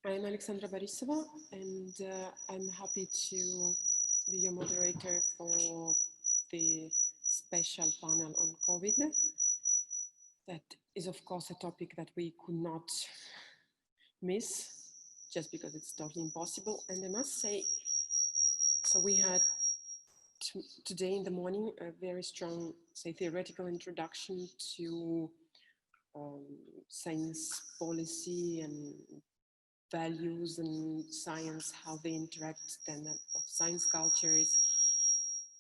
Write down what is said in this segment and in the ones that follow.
I'm Alexandra Borissova, and I'm happy to be your moderator for the special panel on COVID. That is, of course, a topic that we could not miss, just because it's totally impossible. And I must say, so we had today in the morning a very strong, say, theoretical introduction to science policy and values and science, how they interact, then of science cultures.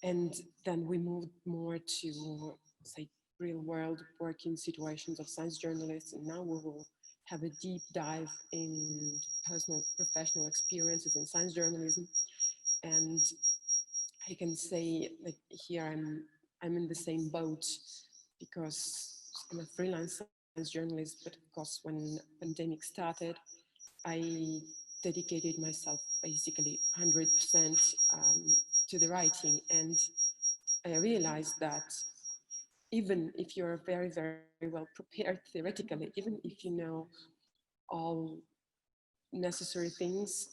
And then we moved more to, say, real world working situations of science journalists. And now we will have a deep dive in personal professional experiences in science journalism. And I can say that here I'm in the same boat, because I'm a freelance science journalist, but of course when the pandemic started, I dedicated myself basically 100% to the writing. And I realized that even if you're very, very well prepared theoretically, even if you know all necessary things,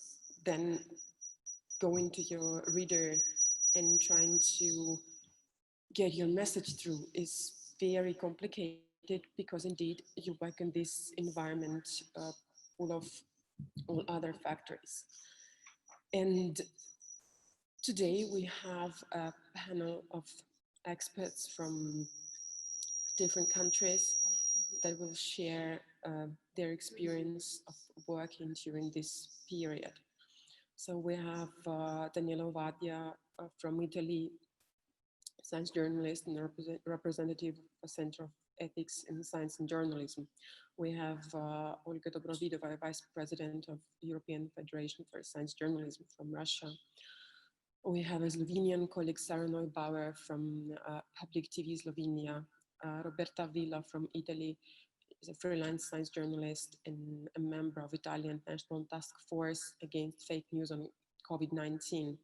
then going to your reader and trying to get your message through is very complicated, because indeed you work in this environment full of all other factors. And today we have a panel of experts from different countries that will share their experience of working during this period. So we have Daniela Ovadia from Italy, science journalist and representative of the Center of Ethics in Science and Journalism. We have Olga Dobrovidova, Vice President of European Federation for Science Journalism from Russia. We have a Slovenian colleague, Sarah Neubauer from Public TV Slovenia. Roberta Villa from Italy is a freelance science journalist and a member of Italian National Task Force against fake news on COVID-19.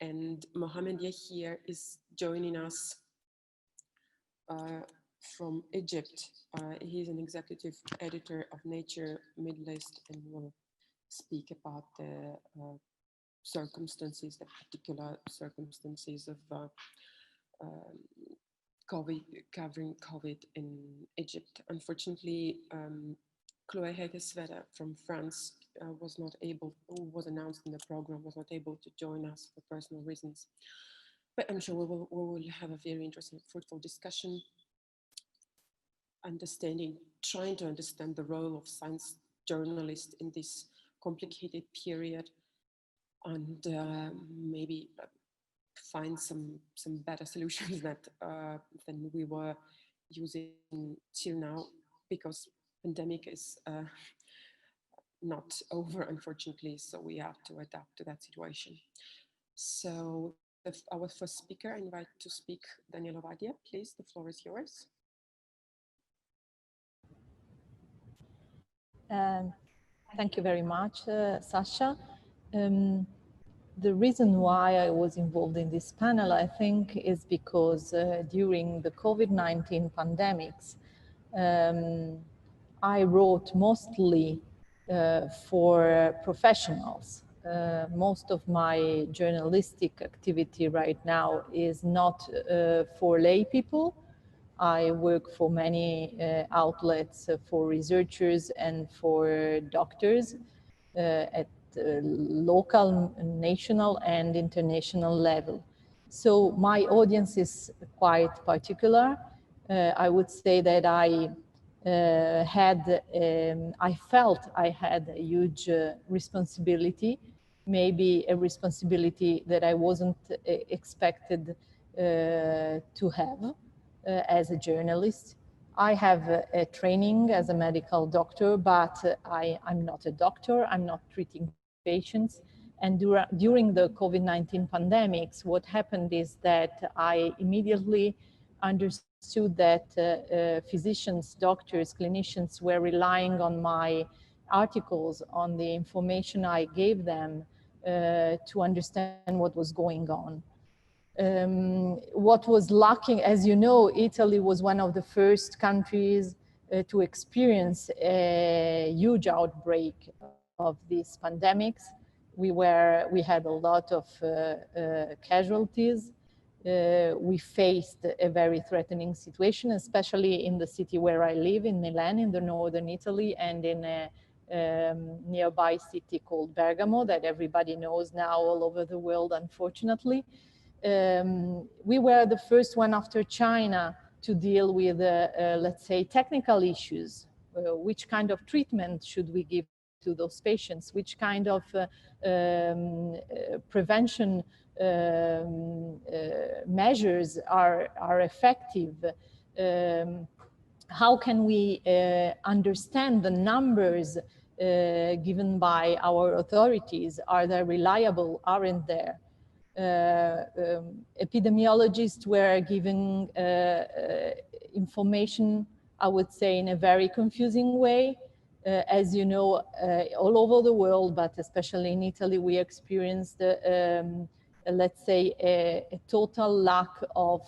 And Mohammed Yahia is joining us from Egypt. He's an executive editor of Nature Middle East, and will speak about the circumstances, the particular circumstances of COVID, covering COVID in Egypt. Unfortunately, Chloé Hegesweder from France was not able, who was announced in the program, was not able to join us for personal reasons. But I'm sure we will have a very interesting, fruitful discussion, trying to understand the role of science journalists in this complicated period, and maybe find some better solutions than we were using till now, because pandemic is not over, unfortunately, so we have to adapt to that situation. So our first speaker, I invite to speak Daniela Ovadia. Please, the floor is yours. Thank you very much, Sasha. The reason why I was involved in this panel, I think, is because during the COVID-19 pandemics, I wrote mostly for professionals. Most of my journalistic activity right now is not for lay people. I work for many outlets for researchers and for doctors at local, national, and international level. So my audience is quite particular. I would say that I felt I had a huge responsibility, maybe a responsibility that I wasn't expected to have as a journalist. I have a training as a medical doctor, but I'm not a doctor. I'm not treating patients. And during the COVID-19 pandemics, what happened is that I immediately understood that physicians, doctors, clinicians were relying on my articles, on the information I gave them to understand what was going on. What was lacking, as you know, Italy was one of the first countries to experience a huge outbreak these pandemics. We had a lot of casualties. We faced a very threatening situation, especially in the city where I live, in Milan, in the northern Italy, and in a nearby city called Bergamo that everybody knows now all over the world, unfortunately. We were the first one after China to deal with, let's say, technical issues. Which kind of treatment should we give to those patients? Which kind of prevention measures are effective? How can we understand the numbers given by our authorities? Are they reliable? Aren't they? Epidemiologists were giving information, I would say, in a very confusing way. As you know, all over the world, but especially in Italy, we experienced, let's say, a total lack of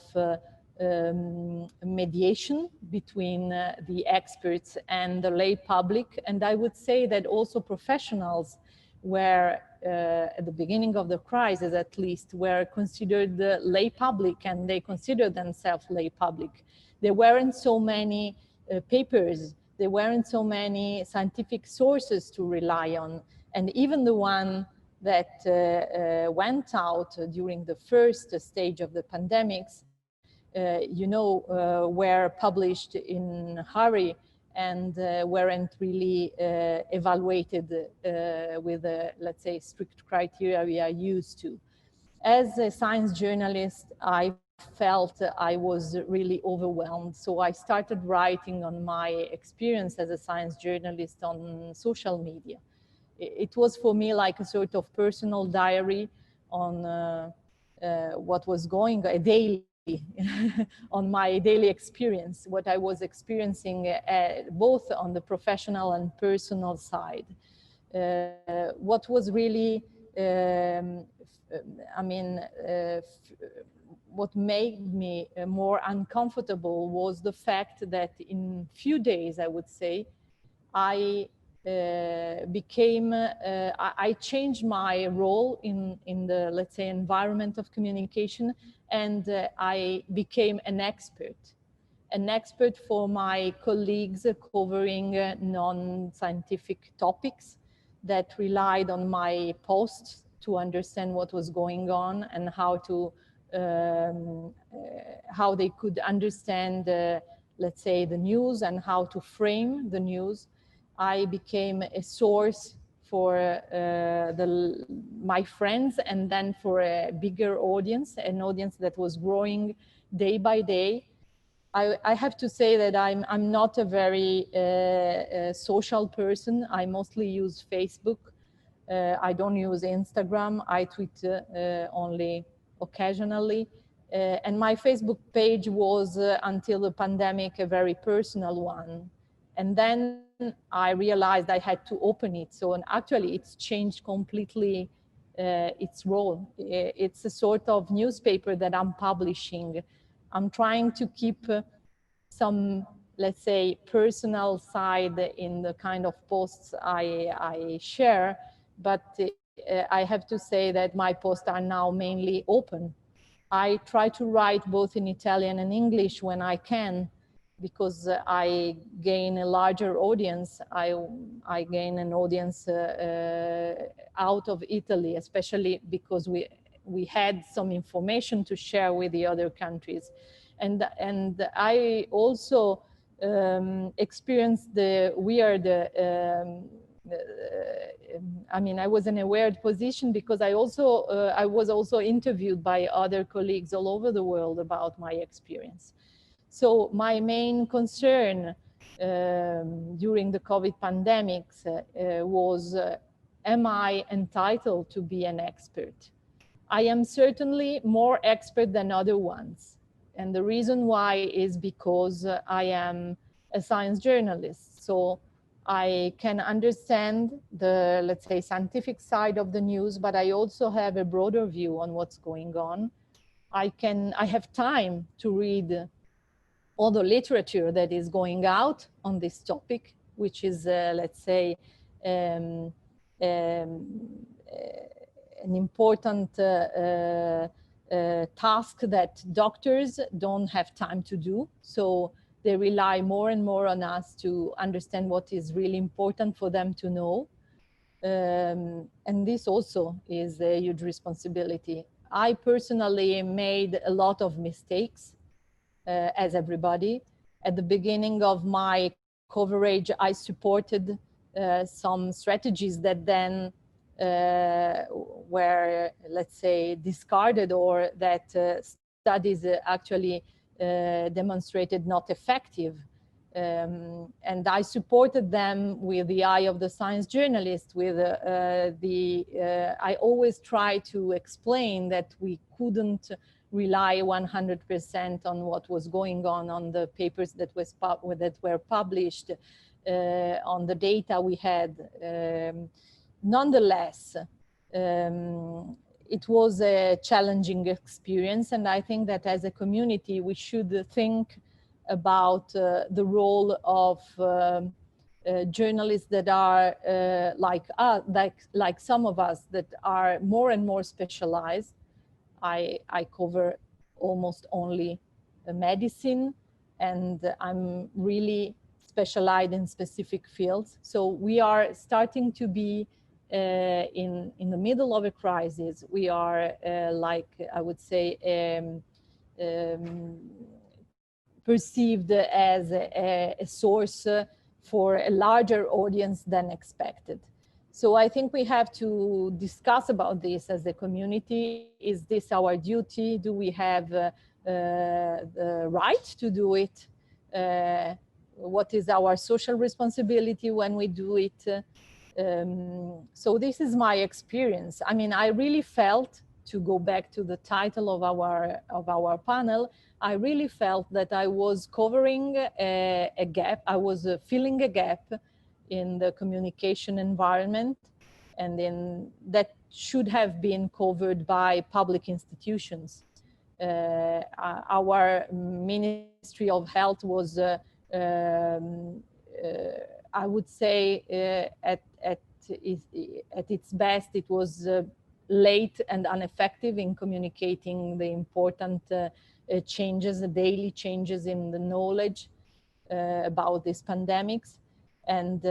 mediation between the experts and the lay public. And I would say that also professionals were, at the beginning of the crisis at least, were considered the lay public, and they considered themselves lay public. There weren't so many papers, there weren't so many scientific sources to rely on. And even the one that went out during the first stage of the pandemics, you know, were published in a hurry and weren't really evaluated with, let's say, strict criteria we are used to. As a science journalist, I felt I was really overwhelmed. So I started writing on my experience as a science journalist on social media. It was for me like a sort of personal diary on what was going on, daily, on my daily experience, what I was experiencing both on the professional and personal side. What was really, what made me more uncomfortable was the fact that in few days, I would say, I changed my role in the, let's say, environment of communication, and I became an expert for my colleagues covering non-scientific topics that relied on my posts to understand what was going on and how they could understand, let's say, the news and how to frame the news. I became a source for my friends, and then for a bigger audience, an audience that was growing day by day. I have to say that I'm not a very social person. I mostly use Facebook. I don't use Instagram. I tweet only occasionally. And my Facebook page was, until the pandemic, a very personal one. And then I realized I had to open it. So actually it's changed completely its role. It's a sort of newspaper that I'm publishing. I'm trying to keep some, let's say, personal side in the kind of posts I share, but I have to say that my posts are now mainly open. I try to write both in Italian and English when I can, because I gain a larger audience. I gain an audience out of Italy, especially because we had some information to share with the other countries. And I also experienced the weird, I was in a weird position because I was also interviewed by other colleagues all over the world about my experience. So my main concern during the COVID pandemics was, am I entitled to be an expert? I am certainly more expert than other ones. And the reason why is because I am a science journalist. So I can understand the, let's say, scientific side of the news, but I also have a broader view on what's going on. I have time to read all the literature that is going out on this topic, which is, let's say, an important task that doctors don't have time to do. So they rely more and more on us to understand what is really important for them to know. And this also is a huge responsibility. I personally made a lot of mistakes, as everybody. At the beginning of my coverage, I supported some strategies that then were, let's say, discarded, or that studies actually demonstrated not effective. And I supported them with the eye of the science journalist, with I always try to explain that we couldn't rely 100% on what was going on the papers that were published, on the data we had. Nonetheless, it was a challenging experience, and I think that as a community we should think about the role of journalists that are like us, like some of us, that are more and more specialized. I cover almost only medicine, and I'm really specialized in specific fields. So we are starting to be in the middle of a crisis. We are like, I would say, perceived as a source for a larger audience than expected. So I think we have to discuss about this as a community. Is this our duty? Do we have the right to do it? What is our social responsibility when we do it? So this is my experience. I mean, I really felt, to go back to the title of our panel, I really felt that I was covering a gap. I was filling a gap in the communication environment, and then that should have been covered by public institutions. Our Ministry of Health was, I would say, at its best, it was late and ineffective in communicating the important changes, the daily changes in the knowledge about these pandemics, and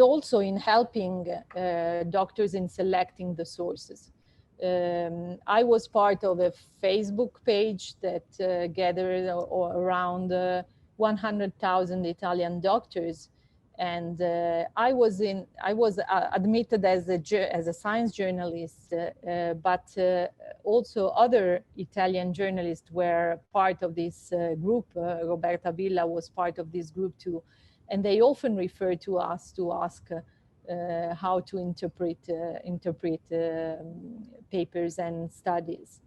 also in helping doctors in selecting the sources. I was part of a Facebook page that gathered around 100,000 Italian doctors, and I was admitted as a science journalist, but also other Italian journalists were part of this group. Roberta Villa was part of this group too, and they often refer to us to ask how to interpret papers and studies.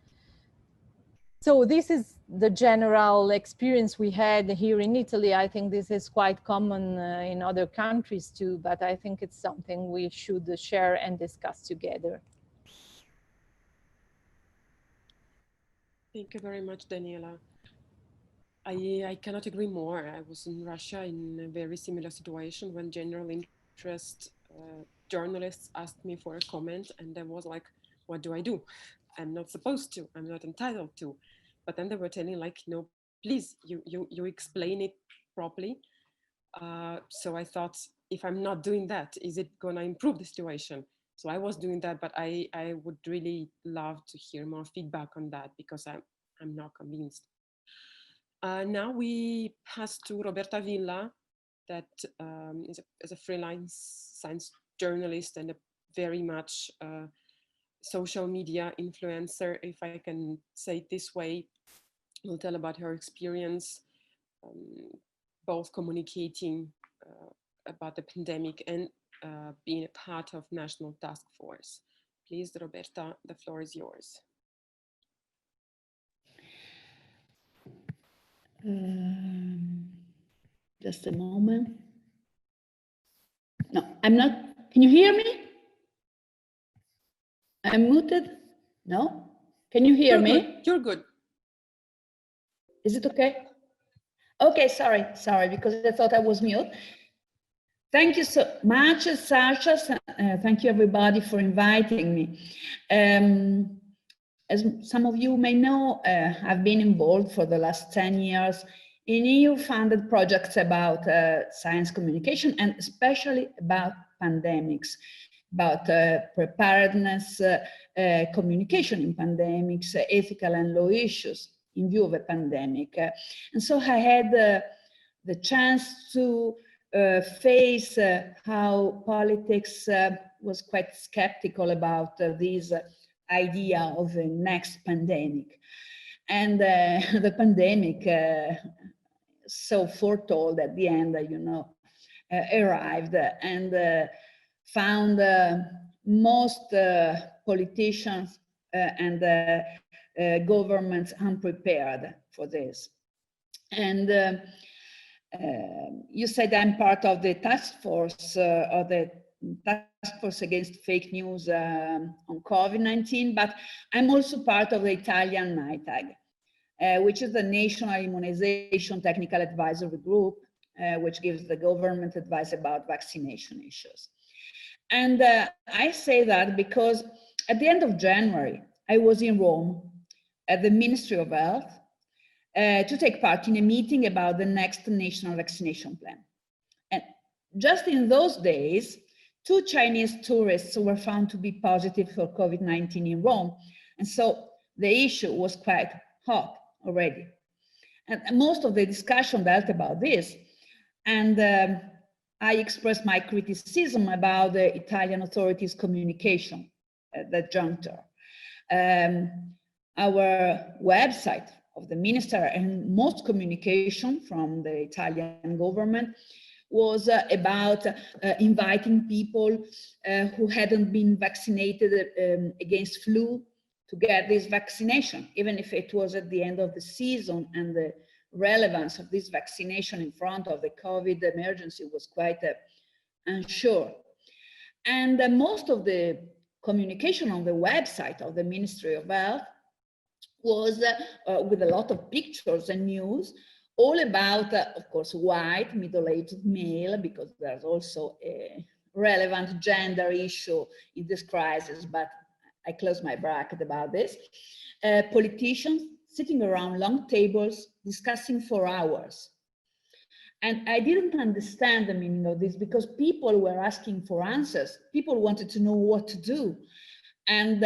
So this is the general experience we had here in Italy. I think this is quite common in other countries too, but I think it's something we should share and discuss together. Thank you very much, Daniela. I cannot agree more. I was in Russia in a very similar situation when general interest journalists asked me for a comment, and I was like, what do I do? I'm not supposed to, I'm not entitled to. But then they were telling like, no, please, you explain it properly. So I thought, if I'm not doing that, is it gonna improve the situation? So I was doing that, but I would really love to hear more feedback on that, because I'm not convinced. Now we pass to Roberta Villa, that is a freelance science journalist and a very much social media influencer, if I can say it this way. Will tell about her experience, both communicating about the pandemic and being a part of national task force. Please, Roberta, the floor is yours. Just a moment. No, I'm not. Can you hear me? I'm muted. No? Can you hear me? Good. You're good. Is it okay? Okay, sorry, because I thought I was mute. Thank you so much, Sasha. Thank you, everybody, for inviting me. As some of you may know, I've been involved for the last 10 years in EU-funded projects about science communication, and especially about pandemics, about preparedness, communication in pandemics, ethical and law issues in view of a pandemic. And so I had the chance to face how politics was quite skeptical about this idea of a next pandemic. And the pandemic, so foretold at the end, arrived and found most politicians and governments unprepared for this. And you said I'm part of the task force against fake news on COVID-19, but I'm also part of the Italian NITAG, which is the National Immunization Technical Advisory Group, which gives the government advice about vaccination issues. And I say that because at the end of January, I was in Rome at the Ministry of Health to take part in a meeting about the next national vaccination plan. And just in those days, 2 Chinese tourists were found to be positive for COVID-19 in Rome. And so the issue was quite hot already. And most of the discussion dealt about this. And I expressed my criticism about the Italian authorities' communication at that juncture. Our website of the minister and most communication from the Italian government was about inviting people who hadn't been vaccinated against flu to get this vaccination, even if it was at the end of the season, and the relevance of this vaccination in front of the COVID emergency was quite unsure. And most of the communication on the website of the Ministry of Health was with a lot of pictures and news, all about, of course, white, middle-aged male, because there's also a relevant gender issue in this crisis, but I close my bracket about this. Politicians sitting around long tables discussing for hours. And I didn't understand the meaning of this because people were asking for answers. People wanted to know what to do. And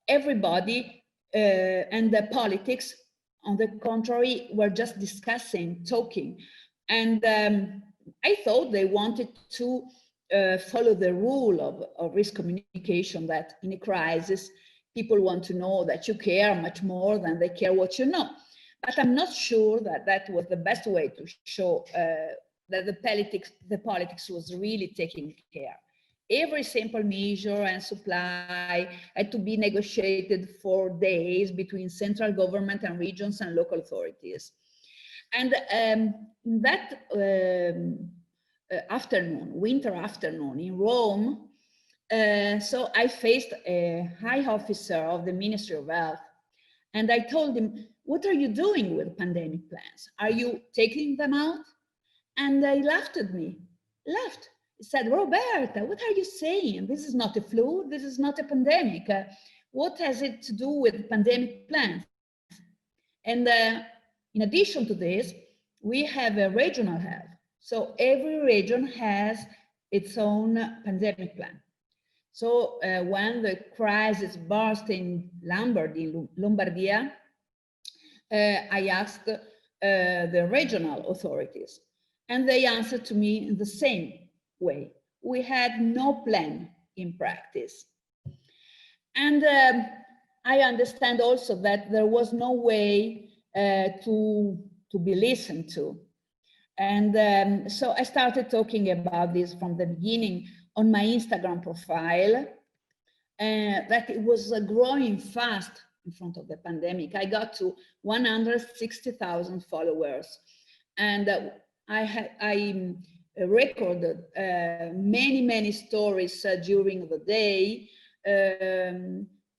everybody and the politics, on the contrary, were just discussing, talking. And I thought they wanted to follow the rule of risk communication, that in a crisis, people want to know that you care much more than they care what you know. But I'm not sure that that was the best way to show that the politics was really taking care. Every simple measure and supply had to be negotiated for days between central government and regions and local authorities. And in that winter afternoon in Rome, so I faced a high officer of the Ministry of Health, and I told him, what are you doing with pandemic plans? Are you taking them out? And he laughed at me, laughed. He said, Roberta, what are you saying? This is not a flu, this is not a pandemic. What has it to do with pandemic plans? And in addition to this, we have a regional health. So every region has its own pandemic plan. So when the crisis burst in Lombardia, I asked the regional authorities, and they answered to me in the same way. We had no plan in practice. And I understand also that there was no way to be listened to. And so I started talking about this from the beginning on my Instagram profile, that it was growing fast in front of the pandemic. I got to 160,000 followers, and I recorded many stories during the day,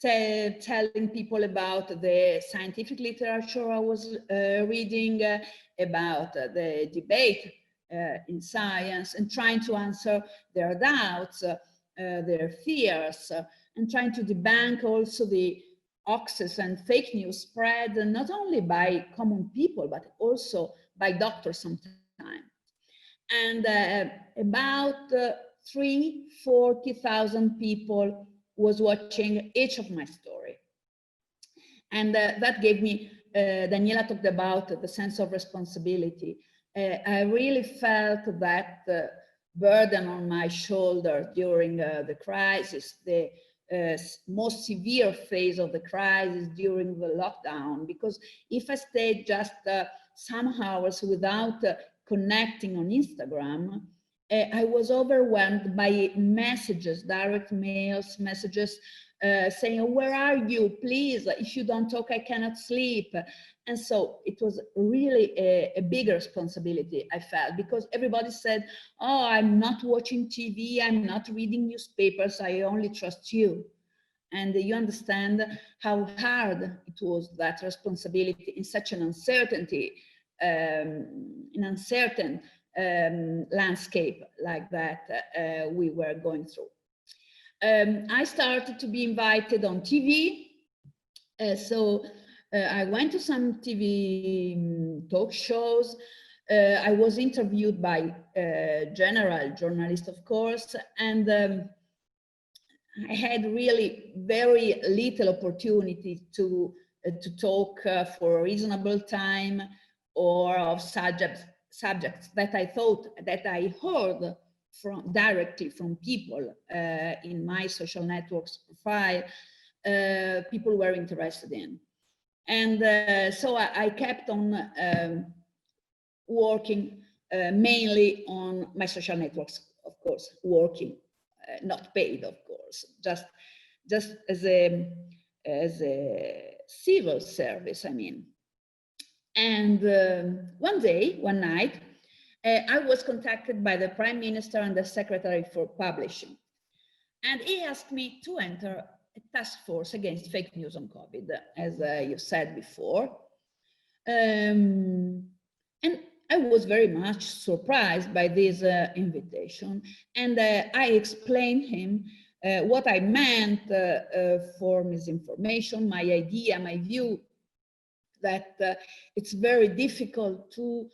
telling people about the scientific literature I was reading, about the debate in science, and trying to answer their doubts, their fears, and trying to debunk also the hoaxes and fake news spread not only by common people, but also by doctors sometimes. And about 40,000 people was watching each of my story. And that gave me, Daniela talked about the sense of responsibility. I really felt that burden on my shoulder during the crisis, the most severe phase of the crisis during the lockdown, because if I stayed just some hours without connecting on Instagram, I was overwhelmed by messages, direct mails, messages saying, where are you? Please, if you don't talk, I cannot sleep. And so it was really a big responsibility, I felt, because everybody said, oh, I'm not watching TV, I'm not reading newspapers, I only trust you. And you understand how hard it was, that responsibility in such an uncertainty, uncertain landscape like that we were going through. I started to be invited on TV. So I went to some TV talk shows. I was interviewed by general journalists, of course, and I had really very little opportunity to talk for a reasonable time, or of subjects that I thought, that I heard directly from people in my social networks profile, people were interested in. And so I kept on working mainly on my social networks, of course, working, not paid, of course, just as a civil service, I mean. And one night, I was contacted by the Prime Minister and the Secretary for Publishing. And he asked me to enter a task force against fake news on COVID, as you said before. And I was very much surprised by this invitation. And I explained him what I meant for misinformation, my idea, my view, that it's very difficult to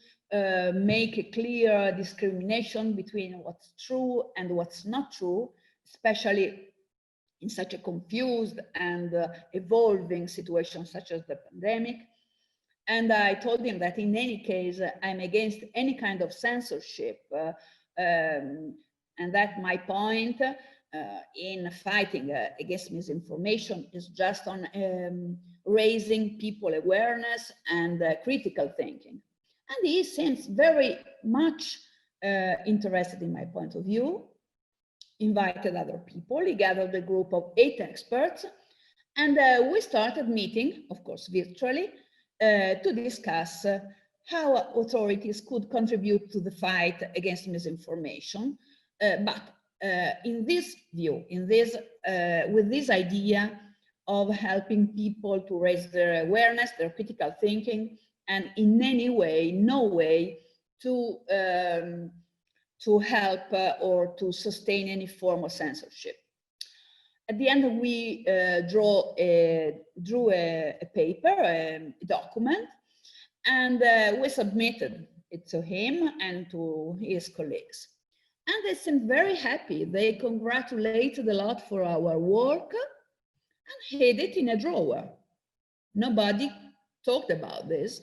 make a clear discrimination between what's true and what's not true, especially in such a confused and evolving situation such as the pandemic. And I told him that in any case, I'm against any kind of censorship, and that my point in fighting against misinformation is just on raising people awareness and critical thinking. And he seems very much interested in my point of view, invited other people. He gathered a group of 8 experts, and we started meeting, of course, virtually, to discuss how authorities could contribute to the fight against misinformation, but in this view, with this idea of helping people to raise their awareness, their critical thinking, and in any way, no way to help or to sustain any form of censorship. At the end, we drew a paper, a document, and we submitted it to him and to his colleagues. And they seemed very happy. They congratulated a lot for our work and hid it in a drawer. Nobody talked about this,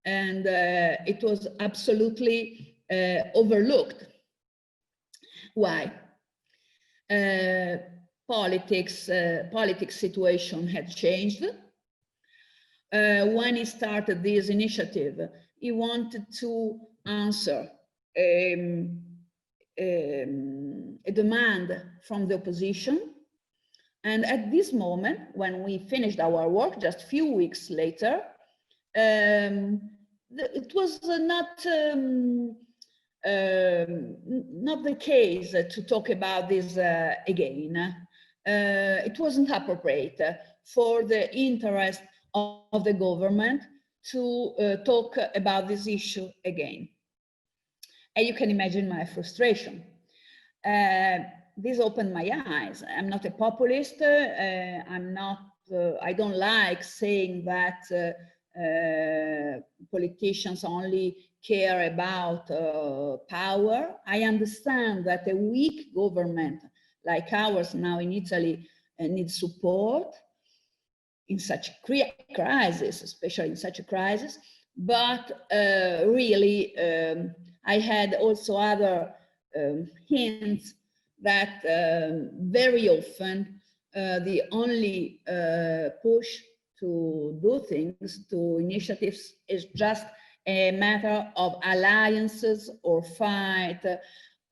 and it was absolutely overlooked. Why? Politics situation had changed. When he started this initiative, he wanted to answer a demand from the opposition. And at this moment, when we finished our work, just a few weeks later, it was not the case to talk about this again. It wasn't appropriate for the interest of the government to talk about this issue again. And you can imagine my frustration. This opened my eyes. I'm not a populist. I don't like saying that politicians only care about power. I understand that a weak government like ours now in Italy needs support in such a crisis, especially in such a crisis. But really, I had also other hints that very often the only push to do things, to initiatives, is just a matter of alliances or fight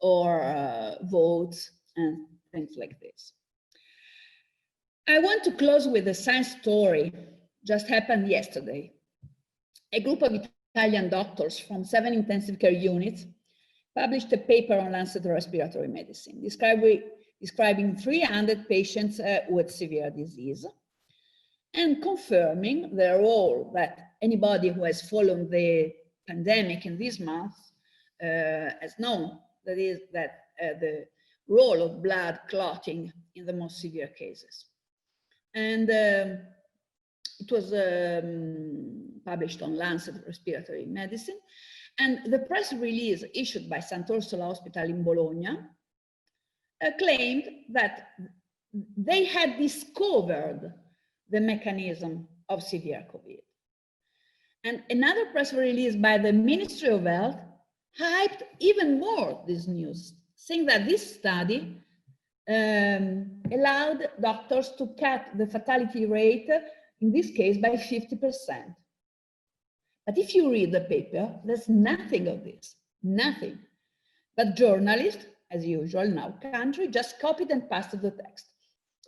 or votes and things like this. I want to close with a science story just happened yesterday. A group of Italian doctors from 7 intensive care units published a paper on Lancet Respiratory Medicine, describing 300 patients with severe disease and confirming the role that anybody who has followed the pandemic in these months has known, that is that the role of blood clotting in the most severe cases. And it was published on Lancet Respiratory Medicine. And the press release issued by Sant'Orsola Hospital in Bologna claimed that they had discovered the mechanism of severe COVID. And another press release by the Ministry of Health hyped even more this news, saying that this study allowed doctors to cut the fatality rate, in this case, by 50%. But if you read the paper, there's nothing of this, nothing. But journalists, as usual in our country, just copied and pasted the text,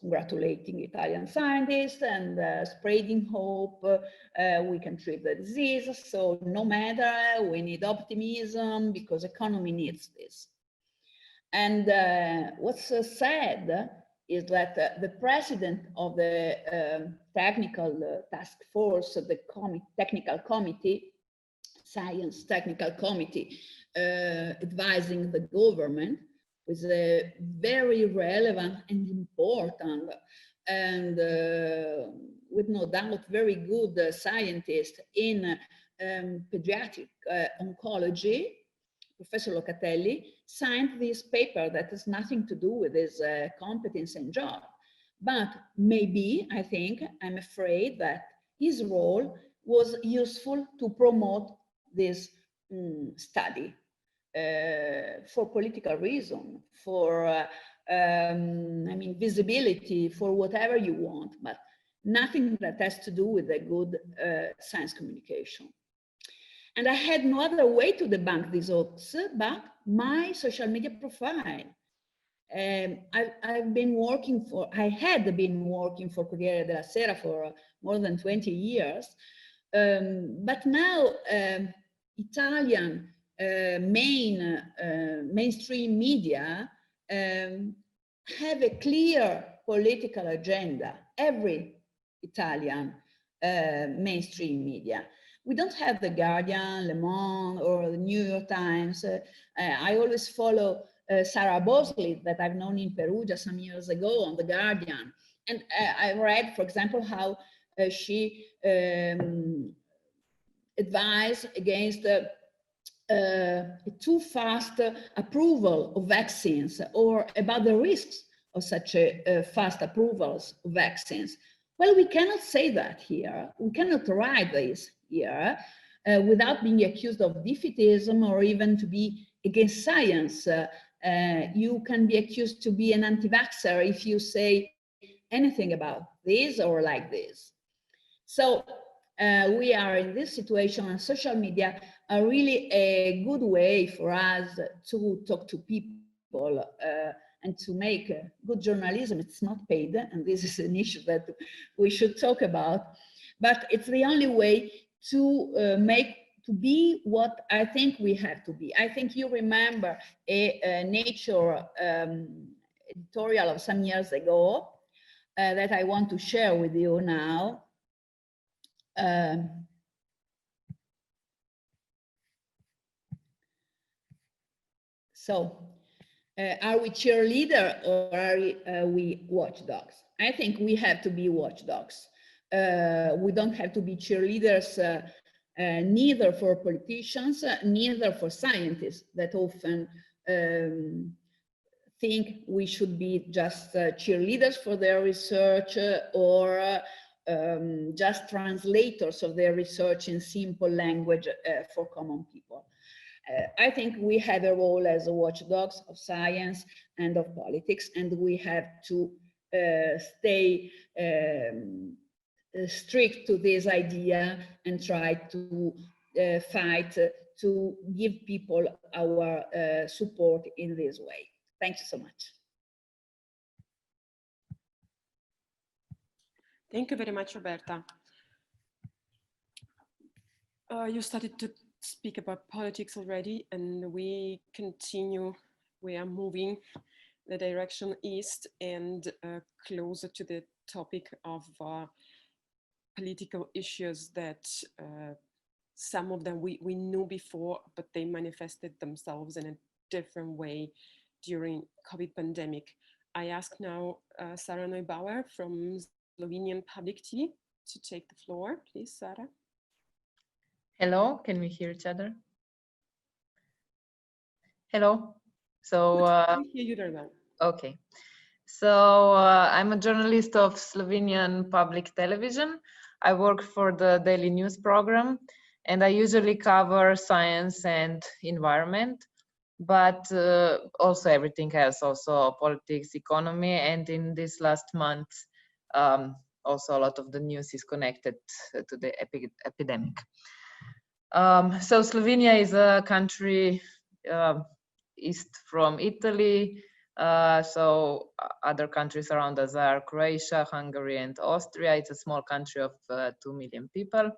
congratulating Italian scientists and spreading hope we can treat the disease. So no matter, we need optimism because economy needs this. And what's sad is that the president of the technical task force, the technical committee, science technical committee, advising the government, was a very relevant and important and with no doubt very good scientist in pediatric oncology, Professor Locatelli, signed this paper that has nothing to do with his competence and job. But maybe, I'm afraid that his role was useful to promote this study for political reason, for, visibility, for whatever you want, but nothing that has to do with a good science communication. And I had no other way to debunk these hoax but my social media profile. I had been working for Corriere della Sera for more than 20 years. But now Italian mainstream media have a clear political agenda, every Italian mainstream media. We don't have The Guardian, Le Monde, or the New York Times. I always follow Sarah Bosley, that I've known in Perugia some years ago, on The Guardian. And I read, for example, how she advised against too fast approval of vaccines, or about the risks of such fast approvals of vaccines. Well, we cannot say that here. We cannot write this here without being accused of defeatism or even to be against science. You can be accused to be an anti-vaxxer if you say anything about this or like this. So we are in this situation, and social media are really a good way for us to talk to people and to make good journalism. It's not paid, and this is an issue that we should talk about, but it's the only way to be what I think we have to be. I think you remember a Nature editorial of some years ago that I want to share with you now. So, are we cheerleader or are we watchdogs? I think we have to be watchdogs. We don't have to be cheerleaders, neither for politicians, neither for scientists that often think we should be just cheerleaders for their research or just translators of their research in simple language for common people. I think we have a role as watchdogs of science and of politics, and we have to stay strict to this idea and try to fight to give people our support in this way. Thank you so much. Thank you very much, Roberta. You started to speak about politics already, and we continue. We are moving the direction east and closer to the topic of political issues that some of them we knew before, but they manifested themselves in a different way during COVID pandemic. I ask now Sarah Neubauer from Slovenian Public TV to take the floor. Please, Sarah. Hello, can we hear each other? Hello. So we hear you very well. Okay. So I'm a journalist of Slovenian public television. I work for the daily news program, and I usually cover science and environment, but also everything else, also politics, economy, and in this last month, also a lot of the news is connected to the epidemic. So Slovenia is a country east from Italy. So other countries around us are Croatia, Hungary, and Austria. It's a small country of 2 million people.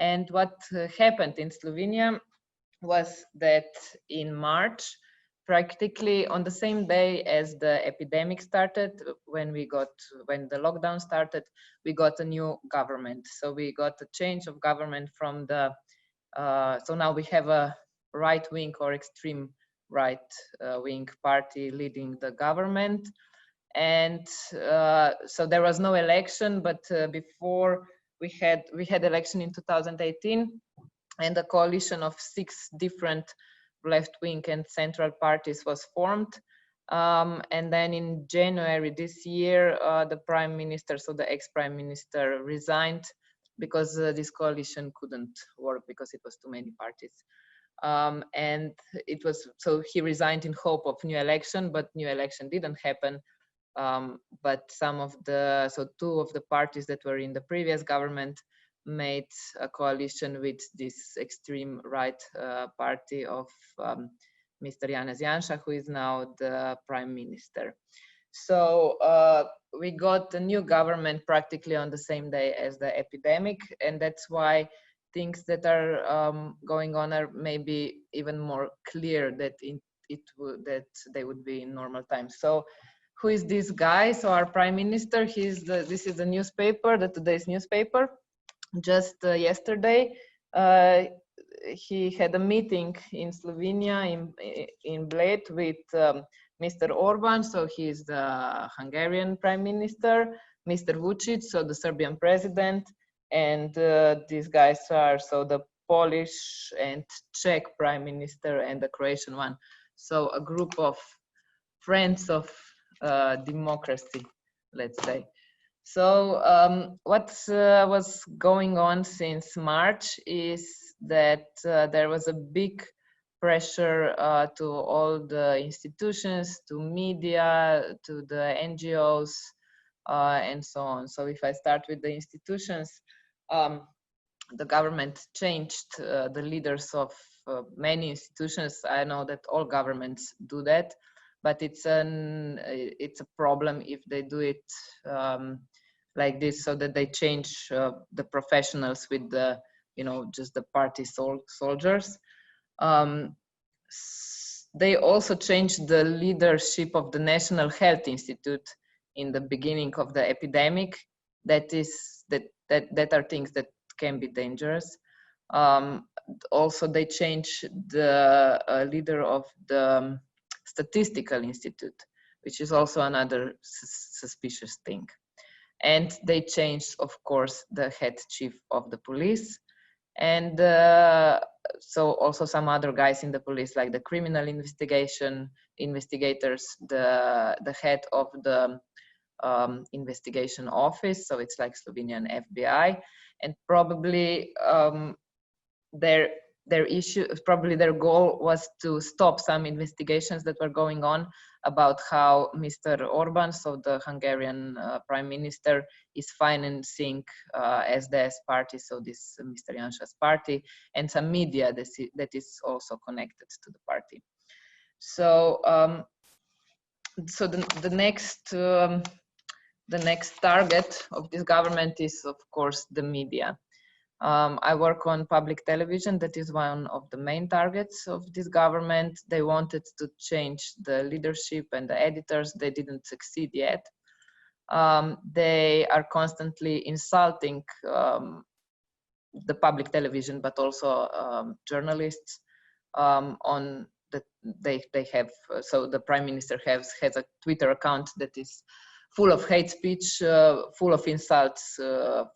And what happened in Slovenia was that in March, practically on the same day as the epidemic started, when the lockdown started, we got a new government. So we got a change of government from the so now we have a right-wing or extreme right-wing party leading the government. And so there was no election, but before we had election in 2018, and a coalition of 6 different left-wing and central parties was formed. And then in January this year, the prime minister, so the ex-prime minister, resigned because this coalition couldn't work because it was too many parties. And it was, so he resigned in hope of new election, but new election didn't happen. But some of the, so 2 of the parties that were in the previous government made a coalition with this extreme right party of Mr. Janez Janša, who is now the prime minister. So we got a new government practically on the same day as the epidemic, and that's why things that are going on are maybe even more clear that that they would be in normal times. So who is this guy? So our prime minister, this is the newspaper, the today's newspaper. Just yesterday, he had a meeting in Slovenia, in Bled, with Mr. Orban, so he is the Hungarian prime minister, Mr. Vučić, so the Serbian president, and these guys are so the Polish and Czech prime minister and the Croatian one. So a group of friends of democracy, let's say. So what was going on since March is that there was a big pressure to all the institutions, to media, to the NGOs, and so on. So if I start with the institutions, the government changed the leaders of many institutions. I know that all governments do that, but it's a problem if they do it like this, so that they change the professionals with the, just the party soldiers. They also changed the leadership of the National Health Institute in the beginning of the epidemic. That are things that can be dangerous. Also, they changed the leader of the Statistical Institute, which is also another suspicious thing. And they changed, of course, the head chief of the police. And so also some other guys in the police, like the criminal investigators, the head of the investigation office, so it's like Slovenian FBI, and probably their goal was to stop some investigations that were going on about how Mr. Orban, so the Hungarian prime minister, is financing SDS party, so this Mr. Janša's party, and some media that is also connected to the party. So, so the next target of this government is, of course, the media. I work on public television. That is one of the main targets of this government. They wanted to change the leadership and the editors. They didn't succeed yet. They are constantly insulting the public television, but also journalists. On that they have, so the prime minister has a Twitter account that is full of hate speech, full of insults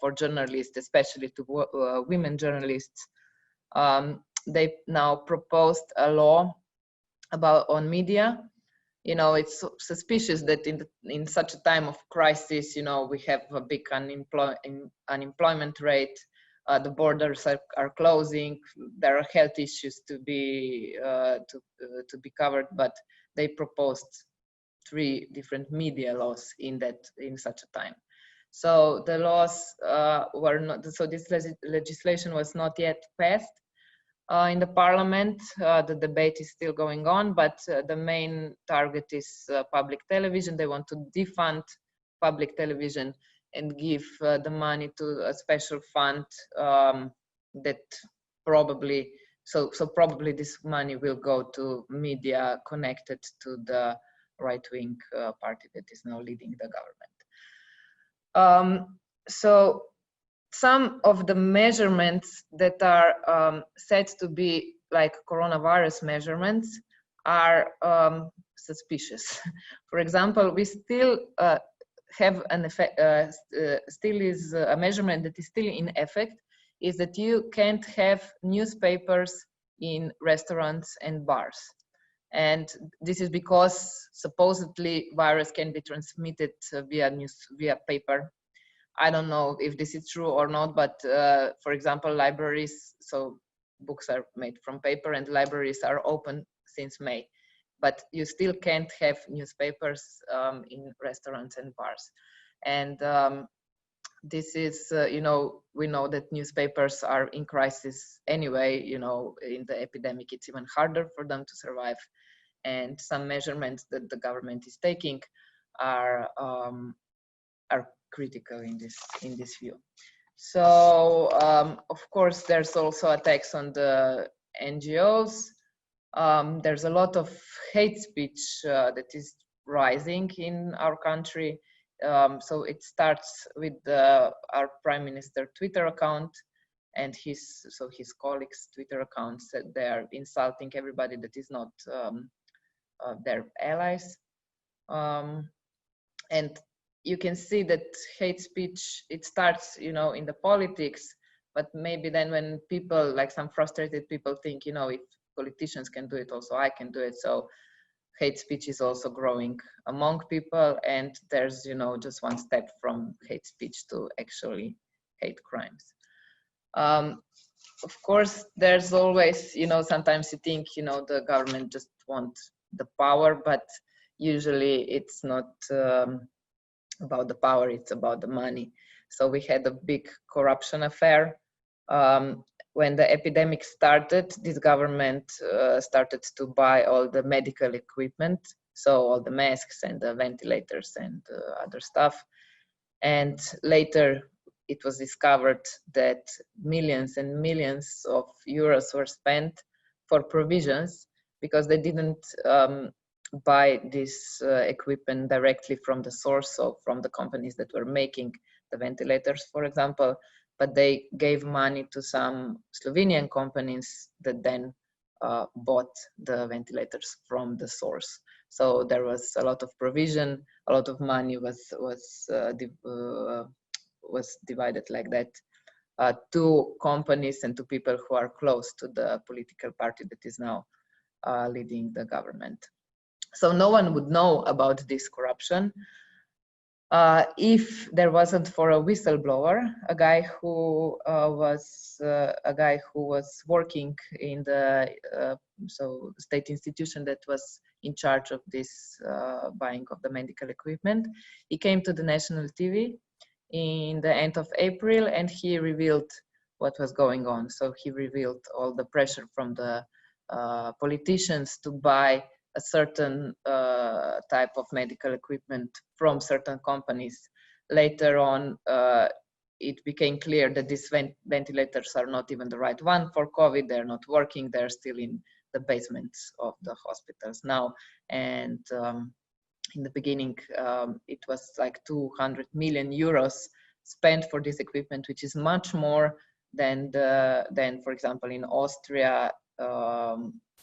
for journalists, especially to women journalists. They now proposed a law on media. You know, it's suspicious that in such a time of crisis, you know, we have a big unemployment rate. The borders are closing. There are health issues to be covered, but they proposed 3 different media laws in such a time. So the laws were not. So this legislation was not yet passed in the parliament. The debate is still going on, but the main target is public television. They want to defund public television and give the money to a special fund that probably. So probably this money will go to media connected to the right-wing party that is now leading the government. So some of the measurements that are said to be like coronavirus measurements are suspicious. For example, we still have an effect, still is a measurement that is still in effect, is that you can't have newspapers in restaurants and bars. And this is because supposedly virus can be transmitted via paper. I don't know if this is true or not, but for example, libraries, so books are made from paper and libraries are open since May, but you still can't have newspapers in restaurants and bars. And this is, you know, we know that newspapers are in crisis anyway, you know, in the epidemic, it's even harder for them to survive. And some measurements that the government is taking are critical in this view. So of course, there's also attacks on the NGOs. There's a lot of hate speech that is rising in our country. So it starts with our Prime Minister Twitter account and his colleagues' Twitter accounts that they are insulting everybody that is not their allies. And you can see that hate speech, it starts, you know, in the politics, but maybe then when people, like some frustrated people think, you know, if politicians can do it, also I can do it. So hate speech is also growing among people, and there's, you know, just one step from hate speech to actually hate crimes. Of course, there's always, you know, sometimes you think, you know, the government just wants the power, but usually it's not about the power, it's about the money. So we had a big corruption affair. When the epidemic started, this government started to buy all the medical equipment, so all the masks and the ventilators and other stuff. And later it was discovered that millions and millions of euros were spent for provisions because they didn't buy this equipment directly from the source, so from the companies that were making the ventilators, for example, but they gave money to some Slovenian companies that then bought the ventilators from the source. So there was a lot of provision, a lot of money was divided like that to companies and to people who are close to the political party that is now leading the government. So no one would know about this corruption if there wasn't for a whistleblower, a guy who was working in the state institution that was in charge of this buying of the medical equipment. He came to the national TV in the end of April, and he revealed what was going on. So he revealed all the pressure from the politicians to buy a certain type of medical equipment from certain companies. Later on, it became clear that these ventilators are not even the right one for COVID. They're not working. They're still in the basements of the hospitals now. And in the beginning, it was like 200 million euros spent for this equipment, which is much more than for example, in Austria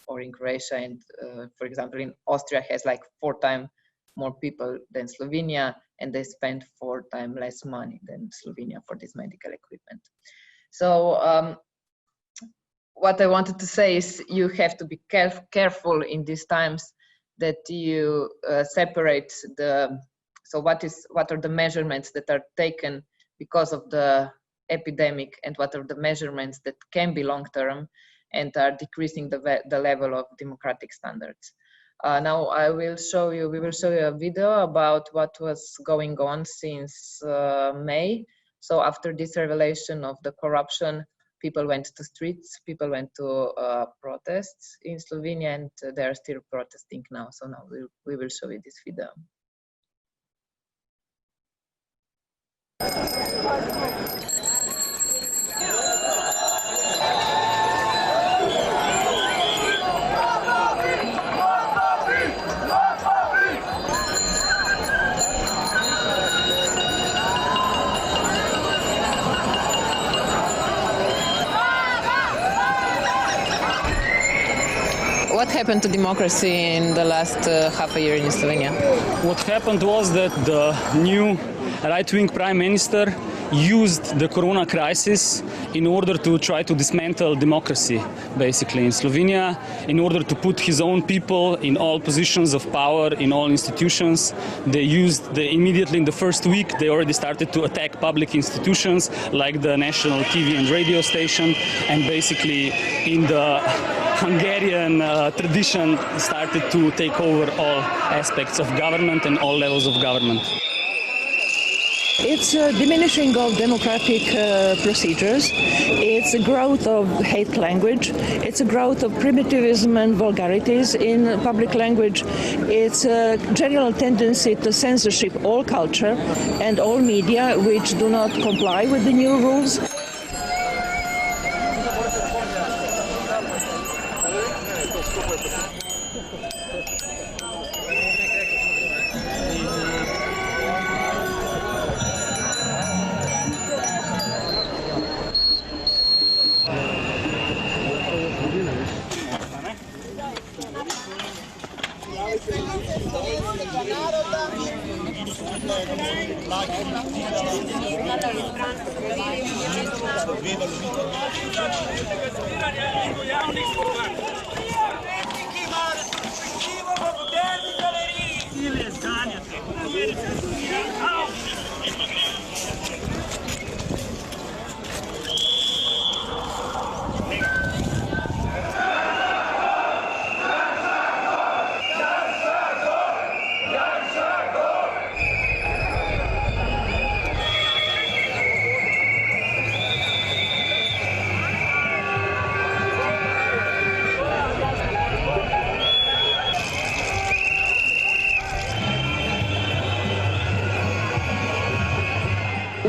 or in Croatia. And for example, in Austria has like 4 times more people than Slovenia, and they spend 4 times less money than Slovenia for this medical equipment. So what I wanted to say is you have to be careful in these times that you separate what are the measurements that are taken because of the epidemic and what are the measurements that can be long-term and are decreasing the level of democratic standards. Now we will show you a video about what was going on since May. So after this revelation of the corruption, people went to streets, people went to protests in Slovenia, and they are still protesting now. So now we will show you this video. What happened to democracy in the last half a year in Slovenia? What happened was that the new right-wing prime minister used the corona crisis in order to try to dismantle democracy, basically, in Slovenia, in order to put his own people in all positions of power, in all institutions. Immediately in the first week, they already started to attack public institutions like the national TV and radio station, and basically in the Hungarian tradition started to take over all aspects of government and all levels of government. It's a diminishing of democratic procedures. It's a growth of hate language. It's a growth of primitivism and vulgarities in public language. It's a general tendency to censorship all culture and all media which do not comply with the new rules.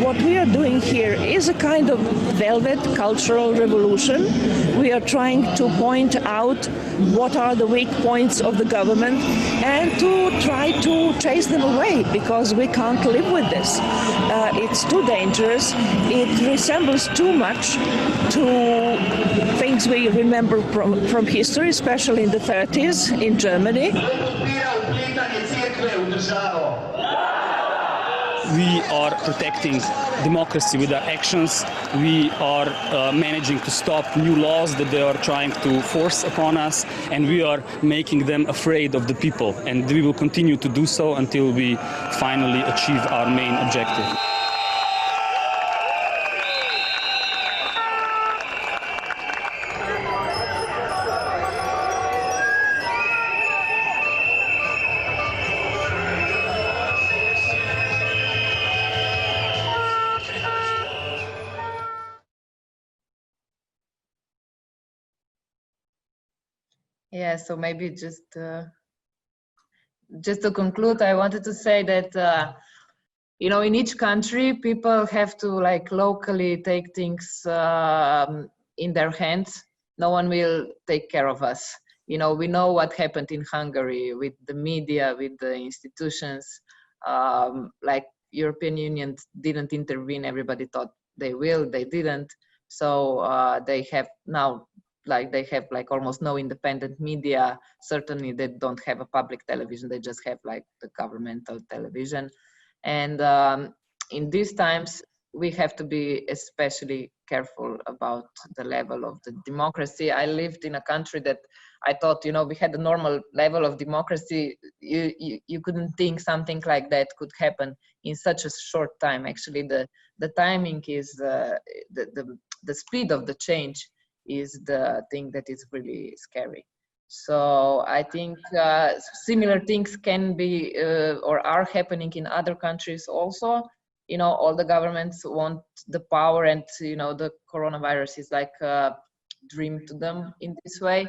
what we are doing here is a kind of velvet cultural revolution. We are trying to point out what are the weak points of the government and to try to chase them away, because we can't live with this. It's too dangerous. It resembles too much to things we remember from history, especially in the 30s in Germany. We are protecting democracy with our actions. We are managing to stop new laws that they are trying to force upon us, and we are making them afraid of the people. And we will continue to do so until we finally achieve our main objective. Yeah, so maybe just to conclude, I wanted to say that you know, in each country, people have to like locally take things in their hands. No one will take care of us. You know, we know what happened in Hungary with the media, with the institutions. Like European Union didn't intervene. Everybody thought they will, they didn't. So they have now. Like they have like almost no independent media. Certainly they don't have a public television. They just have like the governmental television. And in these times, we have to be especially careful about the level of the democracy. I lived in a country that I thought, you know, we had a normal level of democracy. You couldn't think something like that could happen in such a short time. Actually, the timing is the speed of the change is the thing that is really scary. So I think similar things can be or are happening in other countries also. You know, all the governments want the power, and you know, the coronavirus is like a dream to them in this way.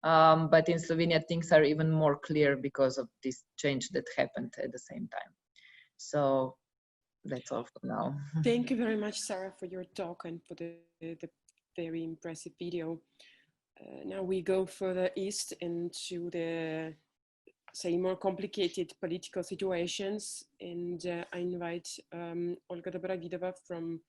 But in Slovenia, things are even more clear because of this change that happened at the same time. So that's all for now. Thank you very much, Sarah, for your talk and for the very impressive video. Now we go further east into the, say, more complicated political situations, and I invite Olga Dobrovidova from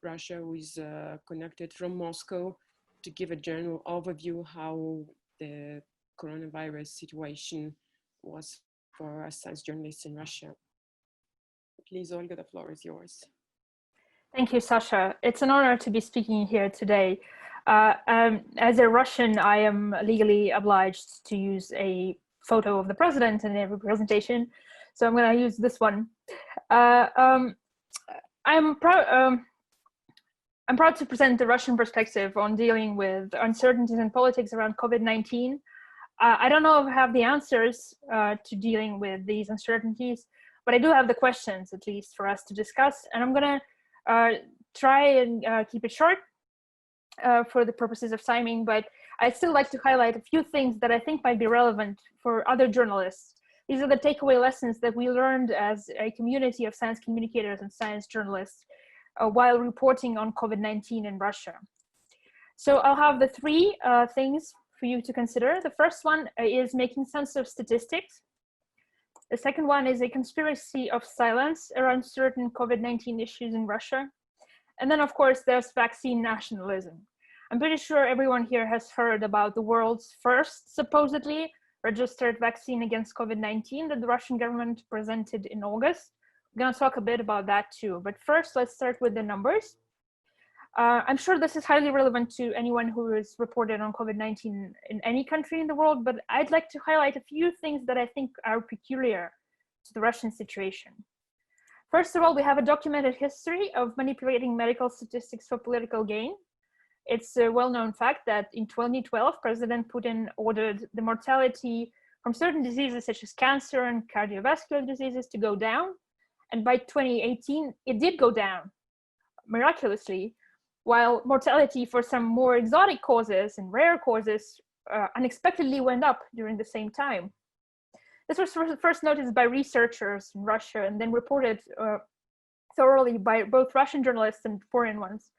Russia, who is connected from Moscow, to give a general overview how the coronavirus situation was for us science journalists in Russia. Please, Olga, the floor is yours. Thank you, Sasha. It's an honor to be speaking here today. As a Russian, I am legally obliged to use a photo of the president in every presentation, so I'm going to use this one. I'm proud to present the Russian perspective on dealing with uncertainties in politics around COVID-19. I don't know if I have the answers to dealing with these uncertainties, but I do have the questions, at least, for us to discuss, and I'm going to try and keep it short for the purposes of timing, but I'd still like to highlight a few things that I think might be relevant for other journalists. These are the takeaway lessons that we learned as a community of science communicators and science journalists while reporting on COVID-19 in Russia. So I'll have the three things for you to consider. The first one is making sense of statistics. The second one is a conspiracy of silence around certain COVID-19 issues in Russia. And then, of course, there's vaccine nationalism. I'm pretty sure everyone here has heard about the world's first, supposedly, registered vaccine against COVID-19 that the Russian government presented in August. We're going to talk a bit about that too. But first, let's start with the numbers. I'm sure this is highly relevant to anyone who is reported on COVID-19 in any country in the world, but I'd like to highlight a few things that I think are peculiar to the Russian situation. First of all, we have a documented history of manipulating medical statistics for political gain. It's a well-known fact that in 2012, President Putin ordered the mortality from certain diseases such as cancer and cardiovascular diseases to go down. And by 2018, it did go down miraculously, while mortality for some more exotic causes and rare causes unexpectedly went up during the same time. This was first noticed by researchers in Russia and then reported thoroughly by both Russian journalists and foreign ones.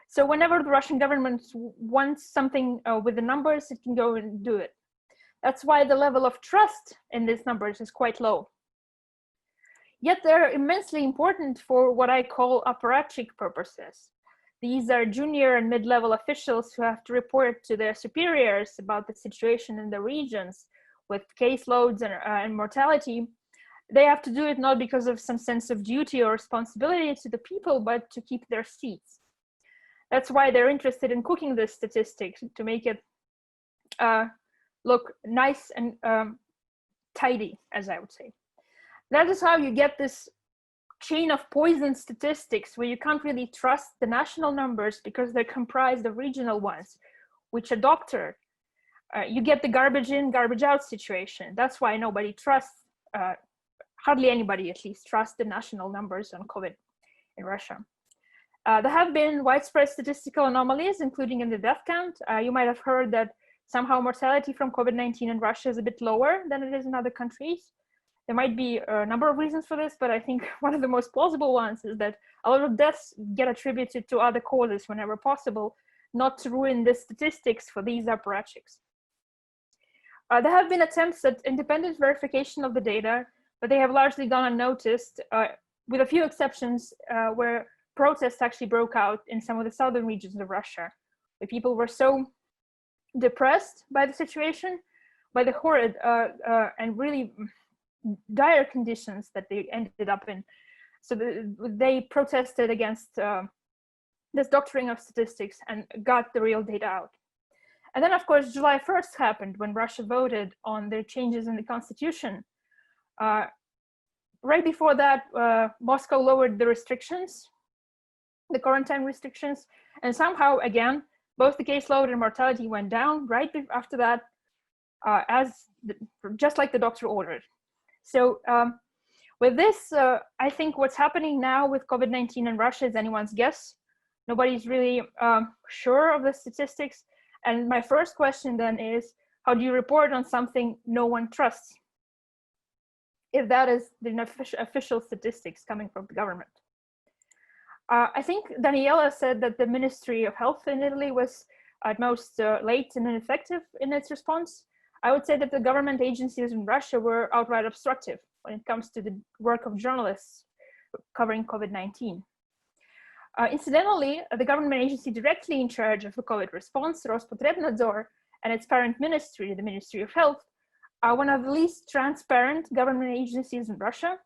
So whenever the Russian government wants something with the numbers, it can go and do it. That's why the level of trust in these numbers is quite low. Yet they're immensely important for what I call apparatchik purposes. These are junior and mid-level officials who have to report to their superiors about the situation in the regions with caseloads and mortality. They have to do it not because of some sense of duty or responsibility to the people, but to keep their seats. That's why they're interested in cooking this statistic to make it look nice and tidy, as I would say. That is how you get this chain of poison statistics where you can't really trust the national numbers because they're comprised of regional ones, which are doctored. You get the garbage in, garbage out situation. That's why nobody trusts, hardly anybody at least, trusts the national numbers on COVID in Russia. There have been widespread statistical anomalies, including in the death count. You might have heard that somehow mortality from COVID-19 in Russia is a bit lower than it is in other countries. There might be a number of reasons for this, but I think one of the most plausible ones is that a lot of deaths get attributed to other causes whenever possible, not to ruin the statistics for these apparatchiks. There have been attempts at independent verification of the data, but they have largely gone unnoticed, with a few exceptions where protests actually broke out in some of the southern regions of Russia, where people were so depressed by the situation, by the horrid and really dire conditions that they ended up in. So they protested against this doctoring of statistics and got the real data out. And then, of course, July 1st happened when Russia voted on the changes in the constitution. Right before that, Moscow lowered the restrictions, the quarantine restrictions, and somehow, again, both the caseload and mortality went down right after that, just like the doctor ordered. So with this, I think what's happening now with COVID-19 in Russia is anyone's guess. Nobody's really sure of the statistics. And my first question then is, how do you report on something no one trusts, if that is the official statistics coming from the government? I think Daniela said that the Ministry of Health in Italy was at most late and ineffective in its response. I would say that the government agencies in Russia were outright obstructive when it comes to the work of journalists covering COVID-19. Incidentally, the government agency directly in charge of the COVID response, Rospotrebnadzor, and its parent ministry, the Ministry of Health, are one of the least transparent government agencies in Russia.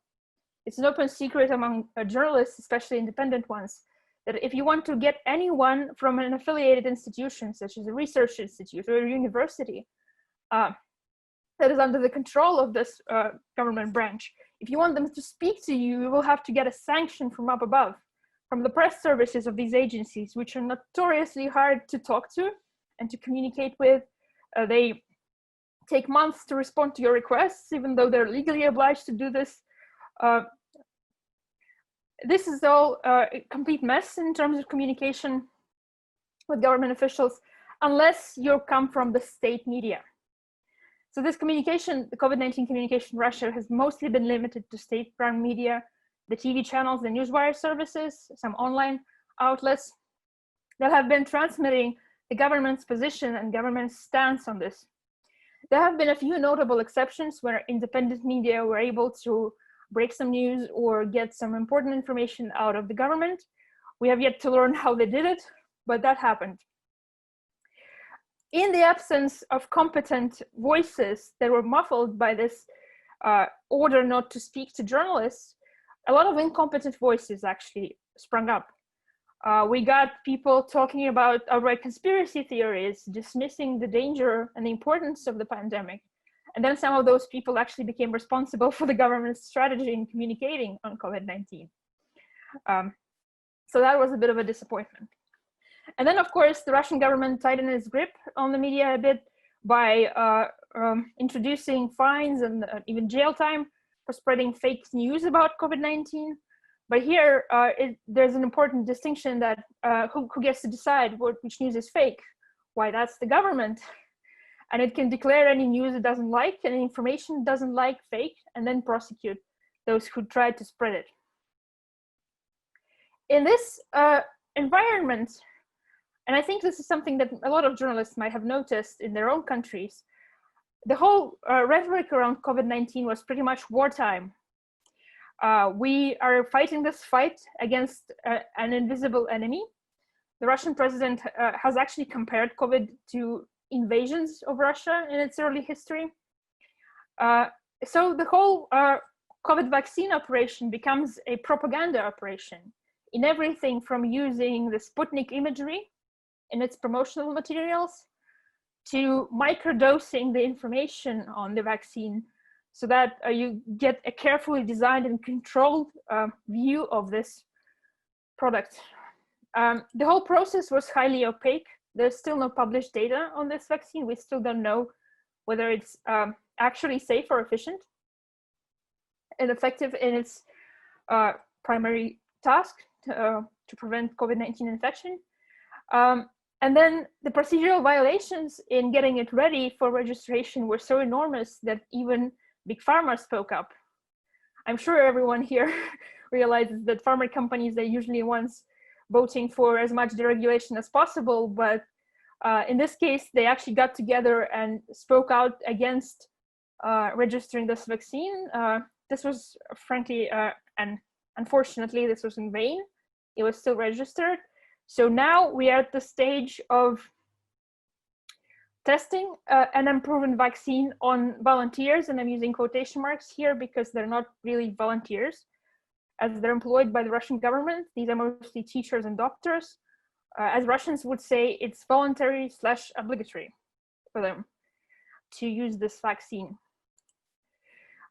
It's an open secret among journalists, especially independent ones, that if you want to get anyone from an affiliated institution, such as a research institute or a university, that is under the control of this government branch, if you want them to speak to you, you will have to get a sanction from up above, from the press services of these agencies, which are notoriously hard to talk to and to communicate with. They take months to respond to your requests, even though they're legally obliged to do this. This is all a complete mess in terms of communication with government officials, unless you come from the state media. So this communication, the COVID-19 communication in Russia, has mostly been limited to state-run media, the TV channels, the newswire services, some online outlets that have been transmitting the government's position and government's stance on this. There have been a few notable exceptions where independent media were able to break some news or get some important information out of the government. We have yet to learn how they did it, but that happened. In the absence of competent voices that were muffled by this order not to speak to journalists, a lot of incompetent voices actually sprung up. We got people talking about outright conspiracy theories, dismissing the danger and the importance of the pandemic. And then some of those people actually became responsible for the government's strategy in communicating on COVID-19. So that was a bit of a disappointment. And then, of course, the Russian government tightened its grip on the media a bit by introducing fines and even jail time for spreading fake news about COVID-19. But here, there's an important distinction that who gets to decide which news is fake? Why, that's the government. And it can declare any news it doesn't like, any information it doesn't like fake, and then prosecute those who tried to spread it. in this environment, and I think this is something that a lot of journalists might have noticed in their own countries, the whole rhetoric around COVID-19 was pretty much wartime. We are fighting this fight against an invisible enemy. The Russian president has actually compared COVID to invasions of Russia in its early history. So the whole COVID vaccine operation becomes a propaganda operation in everything from using the Sputnik imagery in its promotional materials to microdosing the information on the vaccine so that you get a carefully designed and controlled view of this product. The whole process was highly opaque. There's still no published data on this vaccine. We still don't know whether it's actually safe or efficient and effective in its primary task to prevent COVID-19 infection. And then the procedural violations in getting it ready for registration were so enormous that even Big Pharma spoke up. I'm sure everyone here realizes that pharma companies are usually ones voting for as much deregulation as possible, but in this case, they actually got together and spoke out against registering this vaccine. This was frankly, and unfortunately, this was in vain. It was still registered. So now we are at the stage of testing an unproven vaccine on volunteers, and I'm using quotation marks here because they're not really volunteers, as they're employed by the Russian government. These are mostly teachers and doctors. As Russians would say, it's voluntary / obligatory for them to use this vaccine.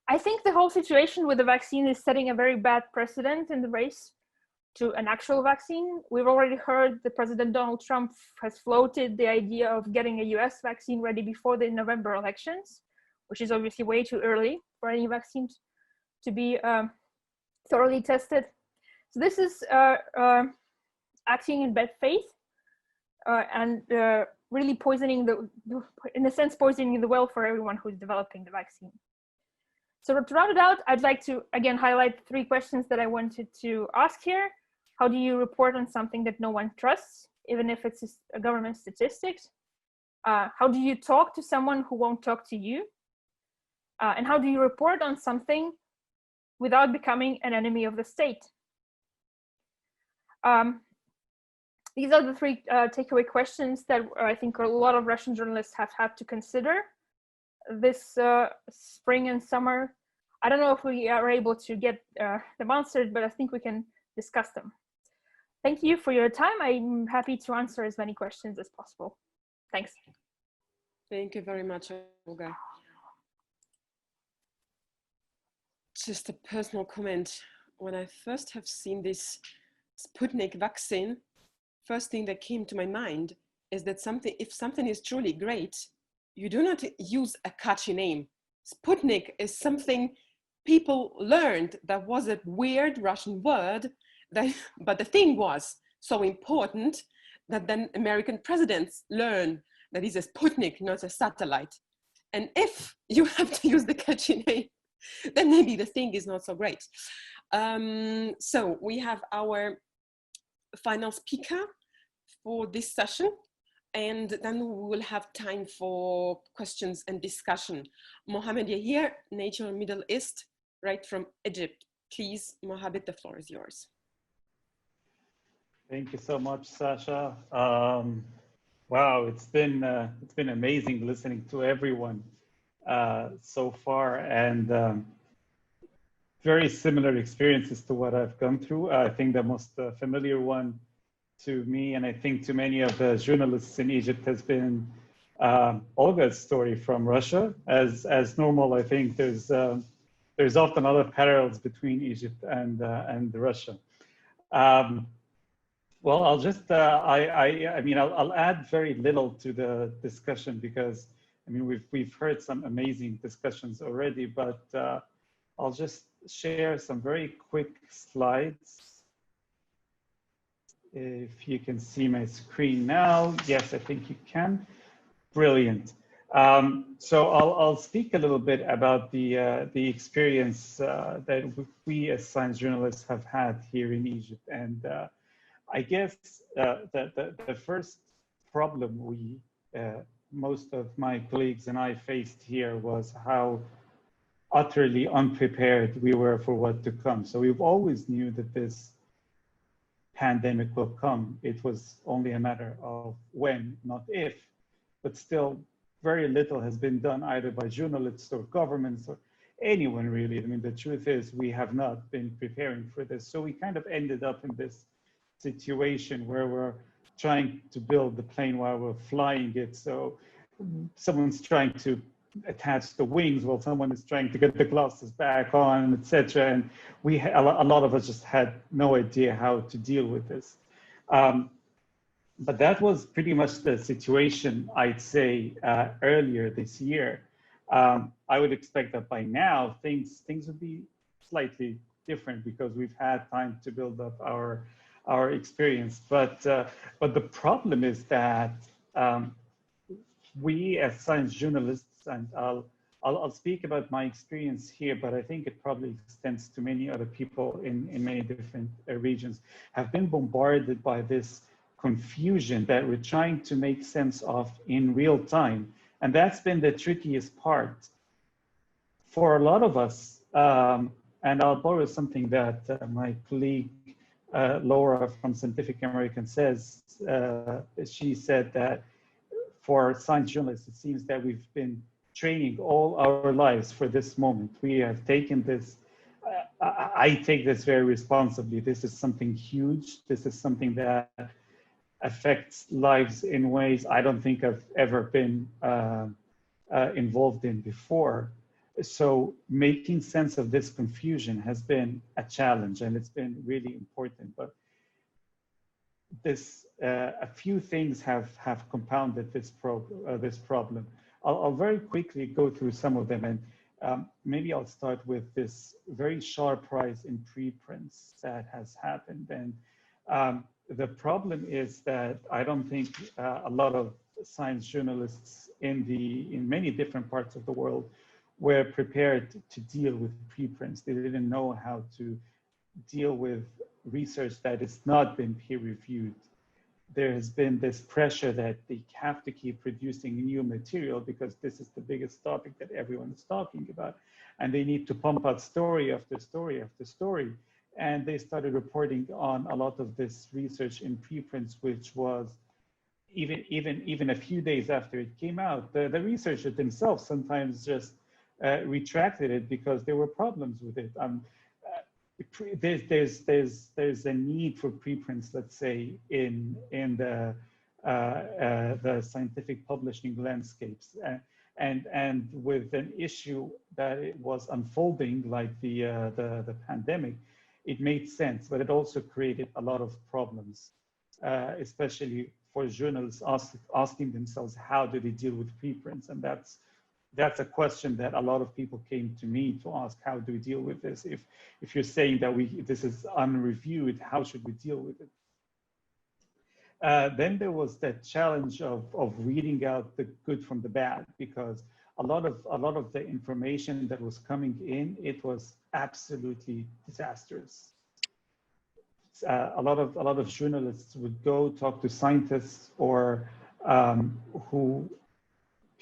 I think the whole situation with the vaccine is setting a very bad precedent in the race to an actual vaccine. We've already heard that President Donald Trump has floated the idea of getting a US vaccine ready before the November elections, which is obviously way too early for any vaccines to be thoroughly tested. So this is acting in bad faith and really poisoning in a sense, poisoning the well for everyone who's developing the vaccine. So to round it out, I'd like to again highlight 3 questions that I wanted to ask here. How do you report on something that no one trusts, even if it's a government statistics? How do you talk to someone who won't talk to you? And how do you report on something without becoming an enemy of the state? These are the 3 takeaway questions that I think a lot of Russian journalists have had to consider this spring and summer. I don't know if we are able to get them answered, but I think we can discuss them. Thank you for your time. I'm happy to answer as many questions as possible. Thanks. Thank you very much, Olga. Just a personal comment. When I first have seen this Sputnik vaccine, first thing that came to my mind is that if something is truly great, you do not use a catchy name. Sputnik is something people learned that was a weird Russian word, but the thing was so important that then American presidents learn that it's a Sputnik, not a satellite. And if you have to use the catchy name, then maybe the thing is not so great. So we have our final speaker for this session, and then we will have time for questions and discussion. Mohammed Yahia, Nature Middle East, right from Egypt. Please, Mohammed, the floor is yours. Thank you so much, Sasha. Wow, it's been amazing listening to everyone so far, and very similar experiences to what I've gone through. I think the most familiar one to me, and I think to many of the journalists in Egypt, has been Olga's story from Russia. As normal, I think there's often other parallels between Egypt and Russia. Well, I'll just I'll add very little to the discussion because I mean we've heard some amazing discussions already, but I'll just share some very quick slides. If you can see my screen now, yes, I think you can. Brilliant. So I'll speak a little bit about the experience that we as science journalists have had here in Egypt. And I guess the first problem most of my colleagues and I faced here was how utterly unprepared we were for what to come. So we've always knew that this pandemic will come. It was only a matter of when, not if, but still very little has been done either by journalists or governments or anyone really. I mean, the truth is we have not been preparing for this. So we kind of ended up in this situation where we're trying to build the plane while we're flying it. So someone's trying to attach the wings while someone is trying to get the glasses back on, etc. And a lot of us just had no idea how to deal with this. But that was pretty much the situation, I'd say, earlier this year. I would expect that by now things would be slightly different because we've had time to build up our experience. But the problem is that we as science journalists, and I'll speak about my experience here, but I think it probably extends to many other people in many different regions, have been bombarded by this confusion that we're trying to make sense of in real time. And that's been the trickiest part. For a lot of us, and I'll borrow something that my colleague Laura from Scientific American says, she said that for science journalists, it seems that we've been training all our lives for this moment. We have taken this, I take this very responsibly. This is something huge. This is something that affects lives in ways I don't think I've ever been involved in before. So making sense of this confusion has been a challenge, and it's been really important. But this, a few things have compounded this problem. I'll very quickly go through some of them, and maybe I'll start with this very sharp rise in preprints that has happened. And the problem is that I don't think a lot of science journalists in many different parts of the world were prepared to deal with preprints. They didn't know how to deal with research that has not been peer reviewed. There has been this pressure that they have to keep producing new material because this is the biggest topic that everyone is talking about. And they need to pump out story after story after story. And they started reporting on a lot of this research in preprints, which was even a few days after it came out. The researchers themselves sometimes just retracted it because there were problems with it. There's a need for preprints, let's say, in the scientific publishing landscapes, and with an issue that it was unfolding like the pandemic, it made sense, but it also created a lot of problems, especially for journalists asking themselves how do they deal with preprints, and that's a question that a lot of people came to me to ask, how do we deal with this? If you're saying that this is unreviewed, how should we deal with it? Then there was that challenge of weeding out the good from the bad, because a lot of the information that was coming in, it was absolutely disastrous. A lot of journalists would go talk to scientists or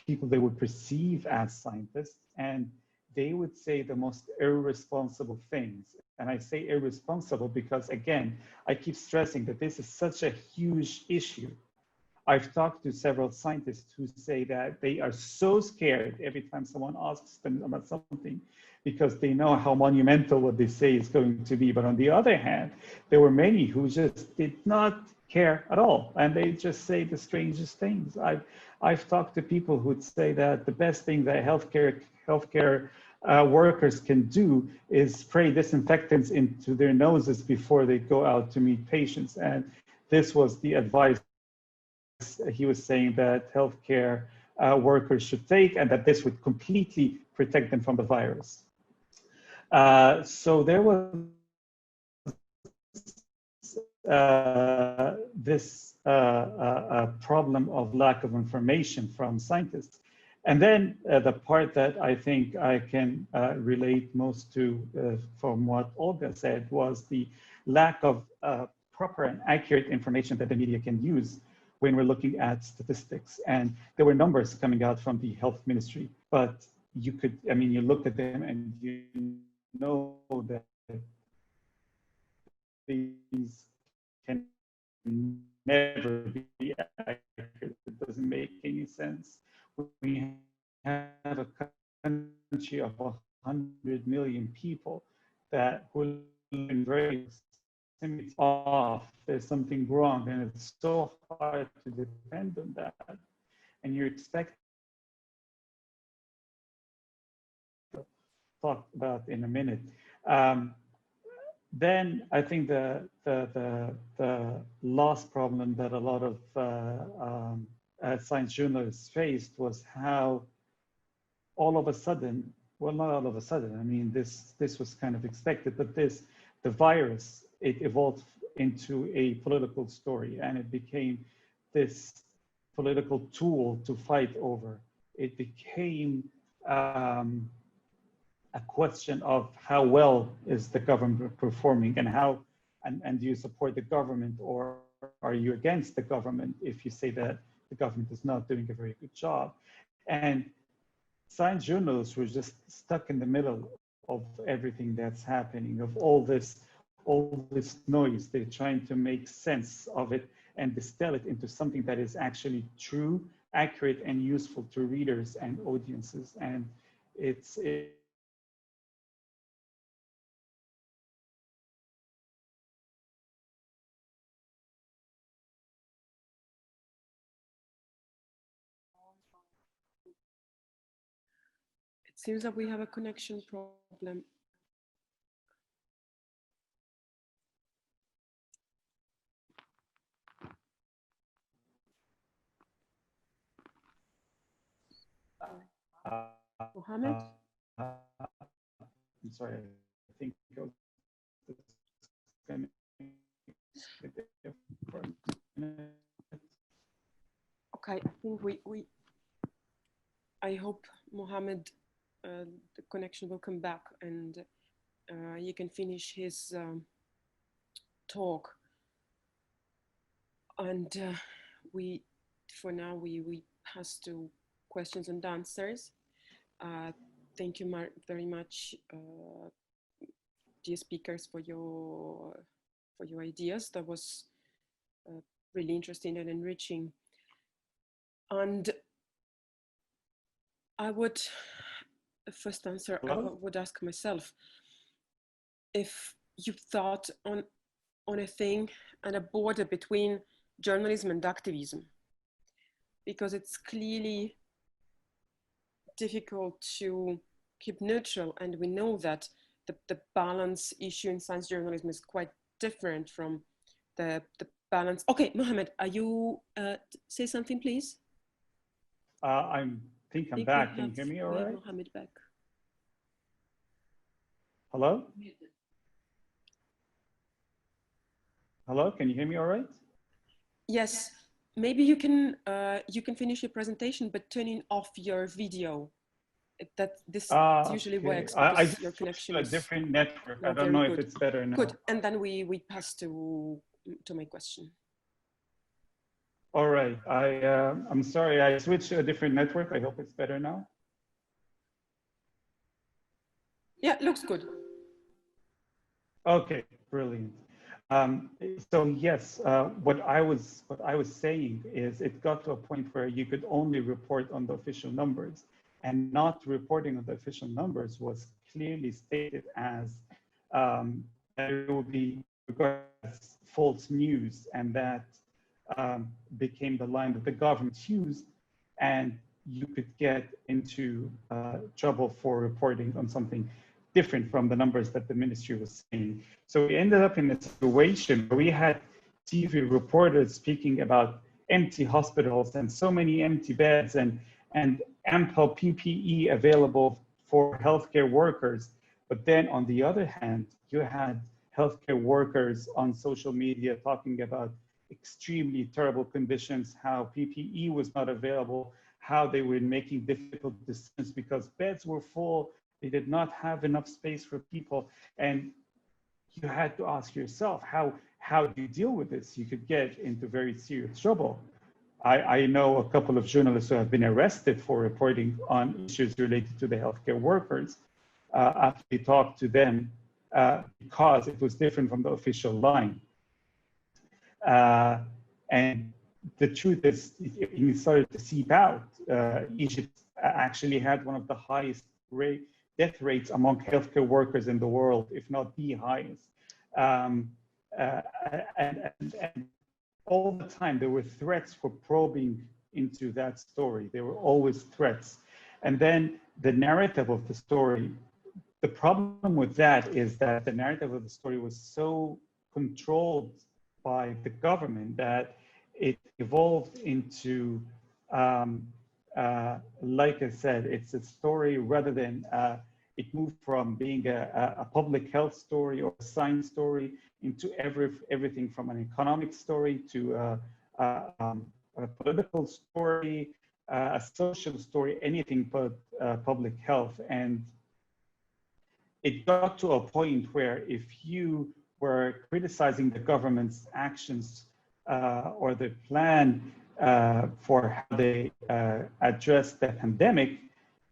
people they would perceive as scientists, and they would say the most irresponsible things. And I say irresponsible because, again, I keep stressing that this is such a huge issue. I've talked to several scientists who say that they are so scared every time someone asks them about something because they know how monumental what they say is going to be. But on the other hand, there were many who just did not care at all, and they just say the strangest things. I've talked to people who'd say that the best thing that healthcare workers can do is spray disinfectants into their noses before they go out to meet patients, and this was the advice he was saying that healthcare workers should take, and that this would completely protect them from the virus. So there was this problem of lack of information from scientists. And then the part that I think I can relate most to from what Olga said was the lack of proper and accurate information that the media can use when we're looking at statistics. And there were numbers coming out from the health ministry, but you could, I mean, you looked at them and you know that these can never be accurate. It doesn't make any sense. We have a country of 100 million people that will be very off. There's something wrong, and it's so hard to depend on that. And you're expected to talk about in a minute. Then I think the last problem that a lot of science journalists faced was how all of a sudden, well, not all of a sudden, I mean, this was kind of expected, but the virus, it evolved into a political story, and it became this political tool to fight over. It became a question of how well is the government performing, and how, and do you support the government, or are you against the government if you say that the government is not doing a very good job? And science journalists were just stuck in the middle of everything that's happening, of all this noise. They're trying to make sense of it and distill it into something that is actually true, accurate, and useful to readers and audiences. And it seems that we have a connection problem. Mohammed? I'm sorry, I think okay, I think I hope Mohammed, the connection will come back and you can finish his talk. And for now, we pass to questions and answers. Thank you very much, dear speakers, for your ideas. That was really interesting and enriching. And I would first answer. I would ask myself if you thought on a thing and a border between journalism and activism, because it's clearly difficult to keep neutral, and we know that the balance issue in science journalism is quite different from the balance. Okay, Mohammed, are you say something, please? I think I'm back. Can you hear me all right? Mohammed back. Hello? Hello, can you hear me all right? Yes, maybe you can finish your presentation, but turning off your video. This usually works because your connection is a different network. I don't know if it's better now. Good, and then we pass to my question. All right, I'm sorry, I switched to a different network. I hope it's better now. Yeah, looks good. Okay, brilliant. So yes, what I was saying is it got to a point where you could only report on the official numbers, and not reporting on the official numbers was clearly stated as that it would be regarded as false news, and that became the line that the government used, and you could get into trouble for reporting on something different from the numbers that the ministry was saying. So we ended up in a situation where we had TV reporters speaking about empty hospitals and so many empty beds and ample PPE available for healthcare workers. But then on the other hand, you had healthcare workers on social media talking about extremely terrible conditions, how PPE was not available, how they were making difficult decisions because beds were full, they did not have enough space for people. And you had to ask yourself, how do you deal with this? You could get into very serious trouble. I know a couple of journalists who have been arrested for reporting on issues related to the healthcare workers after they talked to them because it was different from the official line. And the truth is, it started to seep out. Egypt actually had one of the highest death rates among healthcare workers in the world, if not the highest. And all the time there were threats for probing into that story. There were always threats. And then the narrative of the story, the problem with that is that the narrative of the story was so controlled by the government that it evolved into, like I said, it's a story rather than, it moved from being a public health story or a science story into everything from an economic story to a political story, a social story, anything but public health. And it got to a point where if you were criticizing the government's actions or the plan for how they address the pandemic,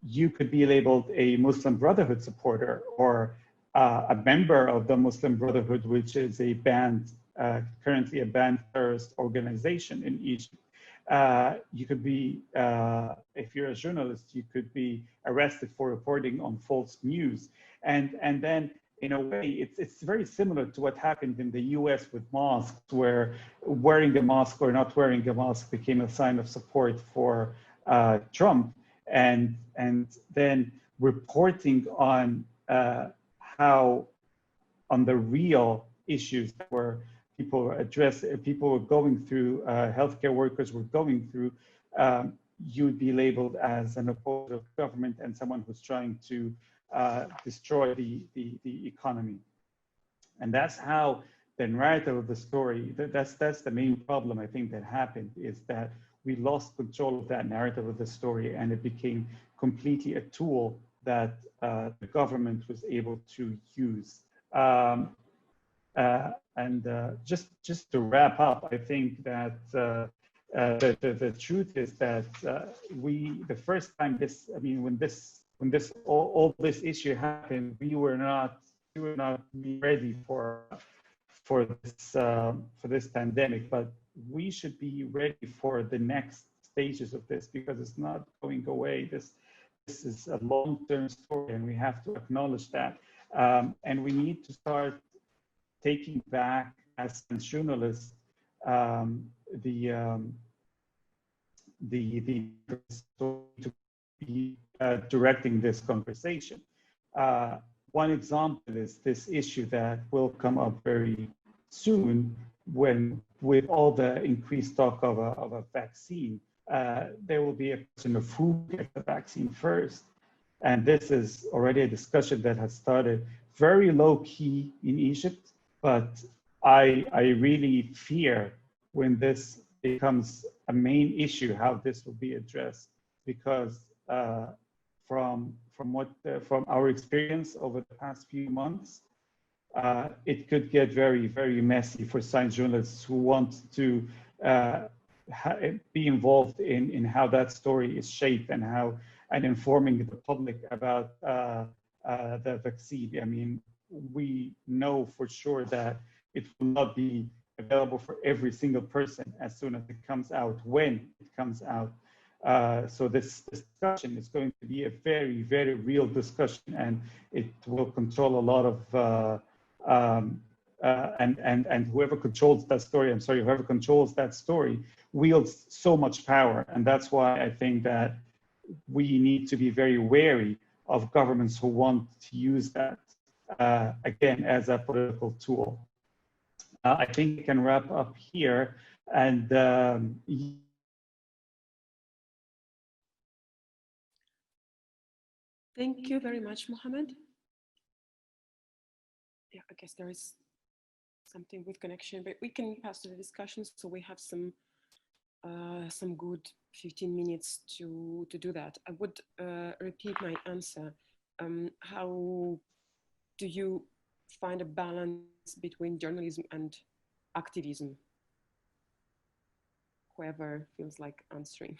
you could be labeled a Muslim Brotherhood supporter or a member of the Muslim Brotherhood, which is a banned, currently a banned terrorist organization in Egypt. You could be, if you're a journalist, you could be arrested for reporting on false news. And then in a way, it's very similar to what happened in the US with masks, where wearing a mask or not wearing a mask became a sign of support for Trump. And then reporting on how on the real issues where people were going through, healthcare workers were going through, you would be labeled as an opponent of government and someone who's trying to destroy the economy. And that's how the narrative of the story, that's the main problem I think that happened, is that we lost control of that narrative of the story and it became completely a tool that the government was able to use. Just to wrap up, I think that the truth is that the first time this, I mean, when all this issue happened, we were not ready for this pandemic, but we should be ready for the next stages of this because it's not going away. This is a long-term story, and we have to acknowledge that. And we need to start taking back, as journalists, the story to be directing this conversation. One example is this issue that will come up very soon when, with all the increased talk of a vaccine, there will be a question of who gets the vaccine first. And this is already a discussion that has started very low key in Egypt, but I really fear when this becomes a main issue, how this will be addressed, because from our experience over the past few months, it could get very, very messy for science journalists who want to be involved in how that story is shaped and informing the public about the vaccine. I mean, we know for sure that it will not be available for every single person as soon as it comes out, when it comes out. So this discussion is going to be a very, very real discussion, and it will control a lot of, and whoever controls that story, whoever controls that story wields so much power. And that's why I think that we need to be very wary of governments who want to use that, again, as a political tool. I think we can wrap up here. And thank you very much, Mohammed. Yeah, I guess there is something with connection, but we can pass to the discussion so we have some good 15 minutes to do that. I would repeat my answer. How do you find a balance between journalism and activism? Whoever feels like answering.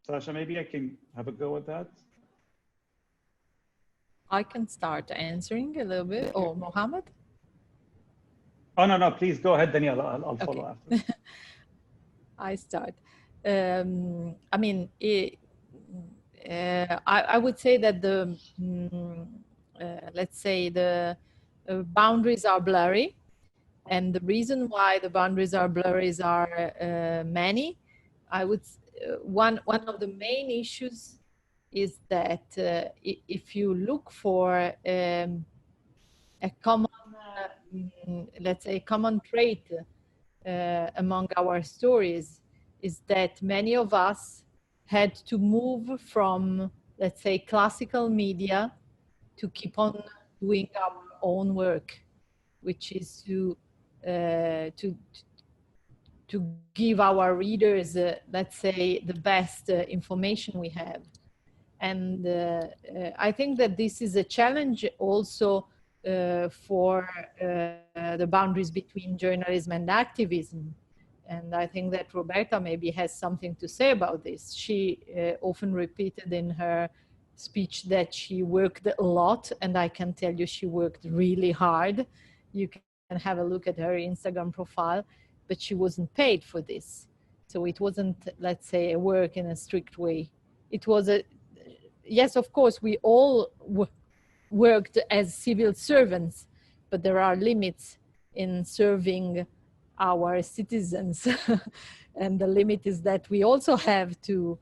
Sasha, maybe I can have a go at that. I can start answering a little bit, or Mohammed? Oh, no, please go ahead, Daniela. I'll follow after. I start. I mean, I would say that the, let's say the boundaries are blurry. And the reason why the boundaries are blurry are many. I would, one of the main issues is that if you look for a common, let's say, common trait among our stories, is that many of us had to move from, let's say, classical media to keep on doing our own work, which is to give our readers, let's say, the best information we have. And I think that this is a challenge also for the boundaries between journalism and activism. And I think that Roberta maybe has something to say about this. She often repeated in her speech that she worked a lot, and I can tell you she worked really hard. You can have a look at her Instagram profile, but she wasn't paid for this. So it wasn't, let's say, a work in a strict way. It was a, yes, of course, we all worked as civil servants, but there are limits in serving our citizens. And the limit is that we also have to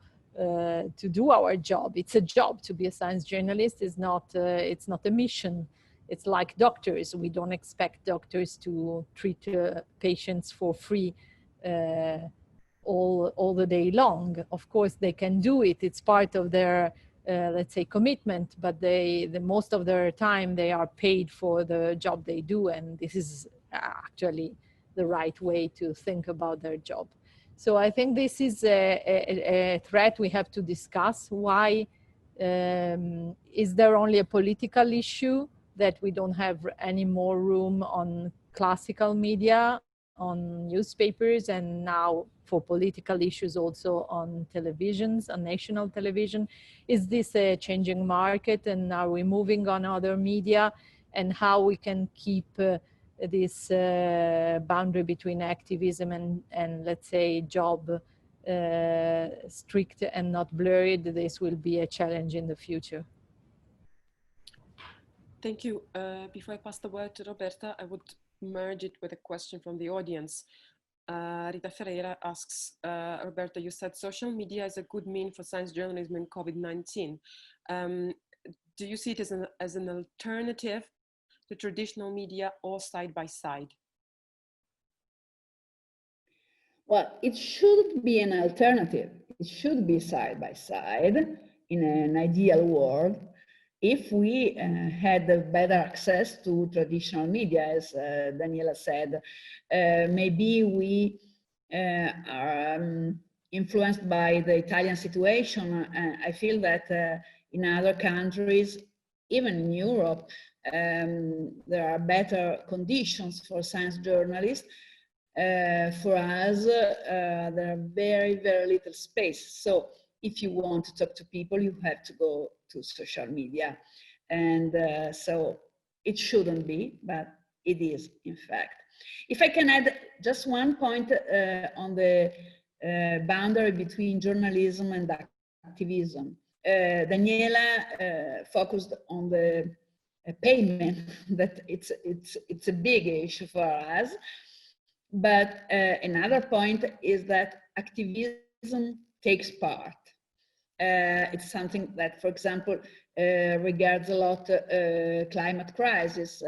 do our job. It's a job to be a science journalist. It's not a mission. It's like doctors. We don't expect doctors to treat patients for free all the day long. Of course, they can do it. It's part of their, let's say, commitment, but the most of their time they are paid for the job they do, and this is actually the right way to think about their job. So I think this is a threat we have to discuss. Why is there only a political issue that we don't have any more room on classical media, on newspapers, and now for political issues also on televisions, on national television? Is this a changing market, and are we moving on other media, and how we can keep this boundary between activism and let's say job strict and not blurred? This will be a challenge in the future. Thank you. Before I pass the word to Roberta, I would merge it with a question from the audience. Rita Ferreira asks, Roberta, you said social media is a good mean for science journalism in COVID-19. Do you see it as an alternative to traditional media, or side by side? Well, it should be an alternative. It should be side by side in an ideal world. If we had better access to traditional media, as Daniela said, maybe we are influenced by the Italian situation. I feel that in other countries, even in Europe, there are better conditions for science journalists. For us, there are very, very little space. So if you want to talk to people, you have to go to social media. And so it shouldn't be, but it is, in fact. If I can add just one point on the boundary between journalism and activism. Daniela focused on the payment, that it's a big issue for us. But another point is that activism takes part. It's something that, for example, regards a lot climate crisis.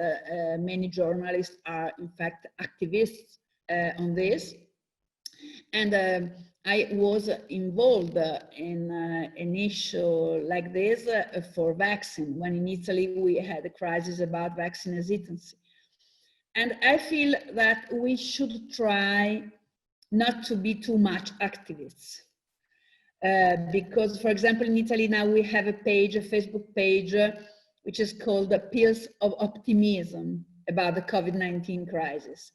Many journalists are, in fact, activists on this. And I was involved in an issue like this for vaccine, when in Italy we had a crisis about vaccine hesitancy. And I feel that we should try not to be too much activists. Because, for example, in Italy now we have a page, a Facebook page, which is called the Pills of Optimism about the COVID-19 crisis.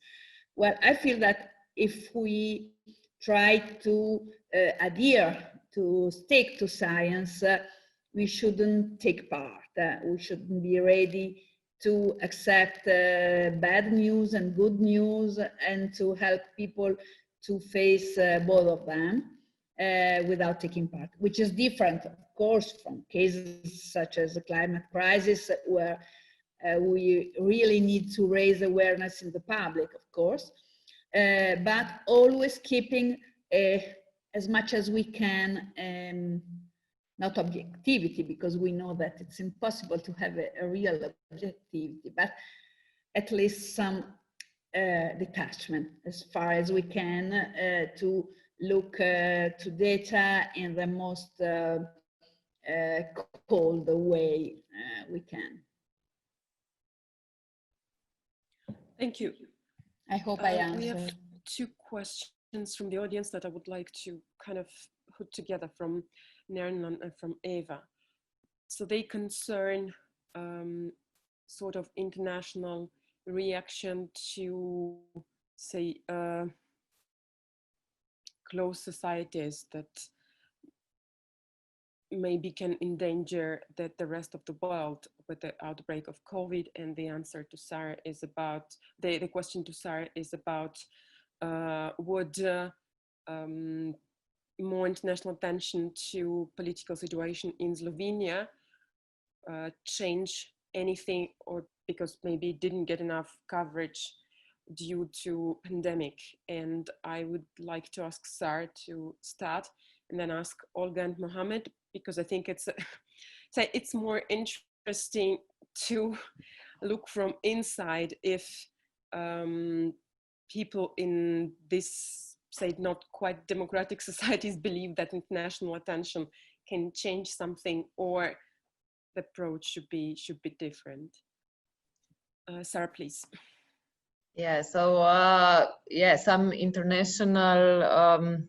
Well, I feel that if we try to adhere, to stick to science, we shouldn't take part. We shouldn't be ready to accept bad news and good news, and to help people to face both of them without taking part, which is different, of course, from cases such as the climate crisis, where we really need to raise awareness in the public, of course, but always keeping as much as we can, not objectivity, because we know that it's impossible to have a real objectivity, but at least some detachment as far as we can to look to data in the most cold way we can. Thank you. I hope I answered. We have 2 questions from the audience that I would like to kind of put together from Nern and from Eva. So they concern sort of international reaction to, say, closed societies that maybe can endanger the rest of the world with the outbreak of COVID. And the answer to Sarah is about, the question to Sarah is about, would more international attention to political situation in Slovenia change anything, or because maybe it didn't get enough coverage due to pandemic? And I would like to ask Sarah to start, and then ask Olga and Mohammed, because I think it's more interesting to look from inside if people in this, say, not quite democratic societies believe that international attention can change something, or the approach should be different. Sarah, please. Yeah, so yeah, some international,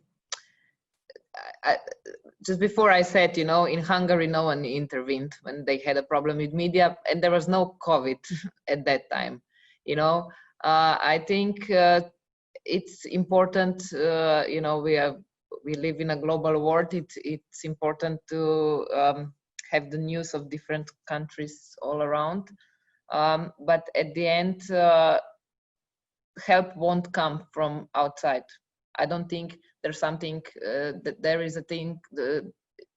just before I said, you know, in Hungary, no one intervened when they had a problem with media, and there was no COVID at that time, you know. I think it's important, you know, we live in a global world. It's important to have the news of different countries all around. But at the end, help won't come from outside. I don't think there's something that there is a thing.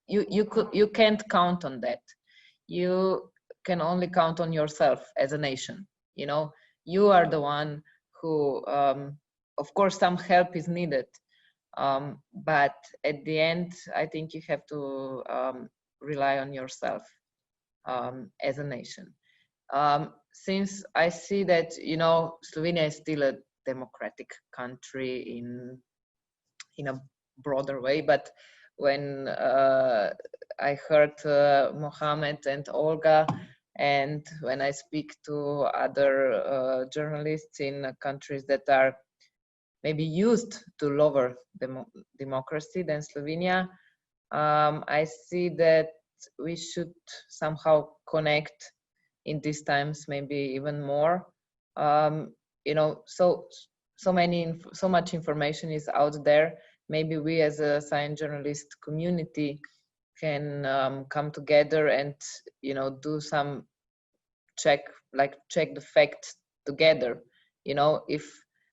You can't count on that. You can only count on yourself as a nation. You know, you are the one who, of course, some help is needed. But at the end, I think you have to rely on yourself as a nation. Since I see that, you know, Slovenia is still a democratic country in a broader way, but when I heard Mohammed and Olga, and when I speak to other journalists in countries that are maybe used to lower democracy than Slovenia, I see that we should somehow connect in these times, maybe even more. You know, so much information is out there. Maybe we as a science journalist community can come together and, you know, do some check the facts together. You know, if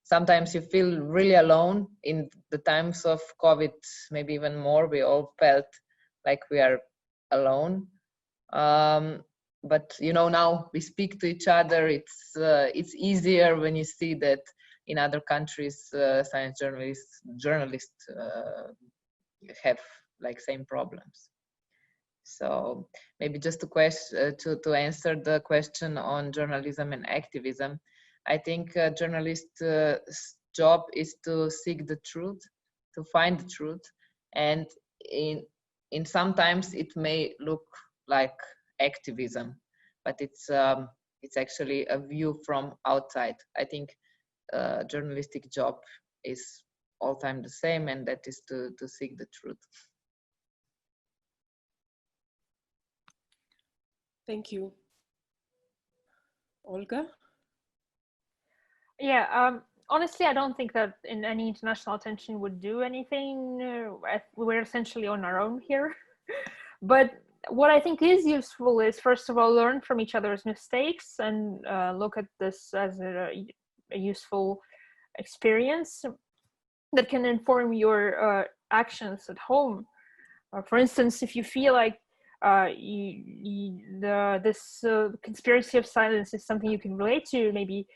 sometimes you feel really alone in the times of COVID, maybe even more, we all felt like we are alone. But you know, now we speak to each other. It's easier when you see that in other countries, science journalists have like same problems. So maybe just to answer the question on journalism and activism, I think a journalist's job is to seek the truth find the truth. And in sometimes it may look like activism, but it's actually a view from outside. I think journalistic job is all time the same, and that is to seek the truth. Thank you. Olga? Yeah, honestly, I don't think that in any international attention would do anything. We're essentially on our own here. But what I think is useful is, first of all, learn from each other's mistakes and look at this as a useful experience that can inform your actions at home. For instance, if you feel like this conspiracy of silence is something you can relate to, maybe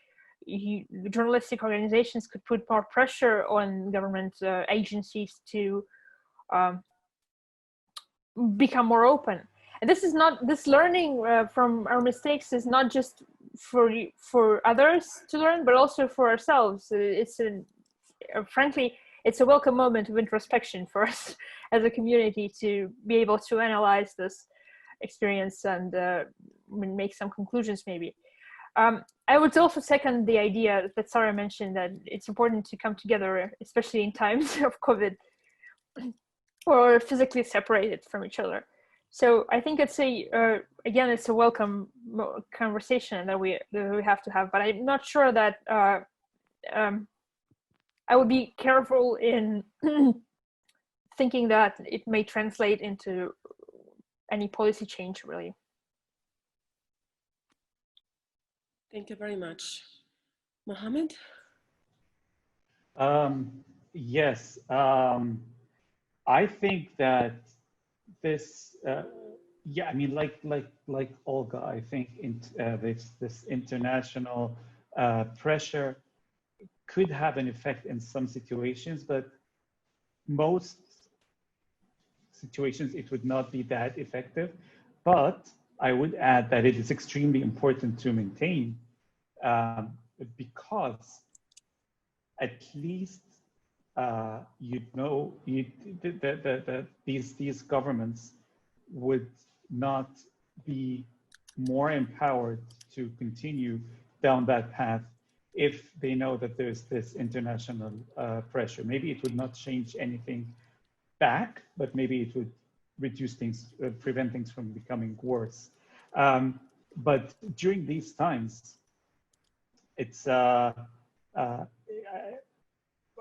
journalistic organizations could put more pressure on government agencies to become more open. And this learning from our mistakes is not just for others to learn, but also for ourselves. Frankly, it's a welcome moment of introspection for us as a community to be able to analyze this experience and make some conclusions maybe. I would also second the idea that Sarah mentioned, that it's important to come together, especially in times of COVID, or physically separated from each other. So I think it's again, it's a welcome conversation that we have to have, but I'm not sure that I would be careful in thinking that it may translate into any policy change, really. Thank you very much. Mohammed? Yes, I think that this, yeah, I mean, like Olga, I think this international pressure could have an effect in some situations, but most situations it would not be that effective. But I would add that it is extremely important to maintain because at least these governments would not be more empowered to continue down that path if they know that there's this international pressure. Maybe it would not change anything back, but maybe it would reduce things, prevent things from becoming worse. But during these times, it's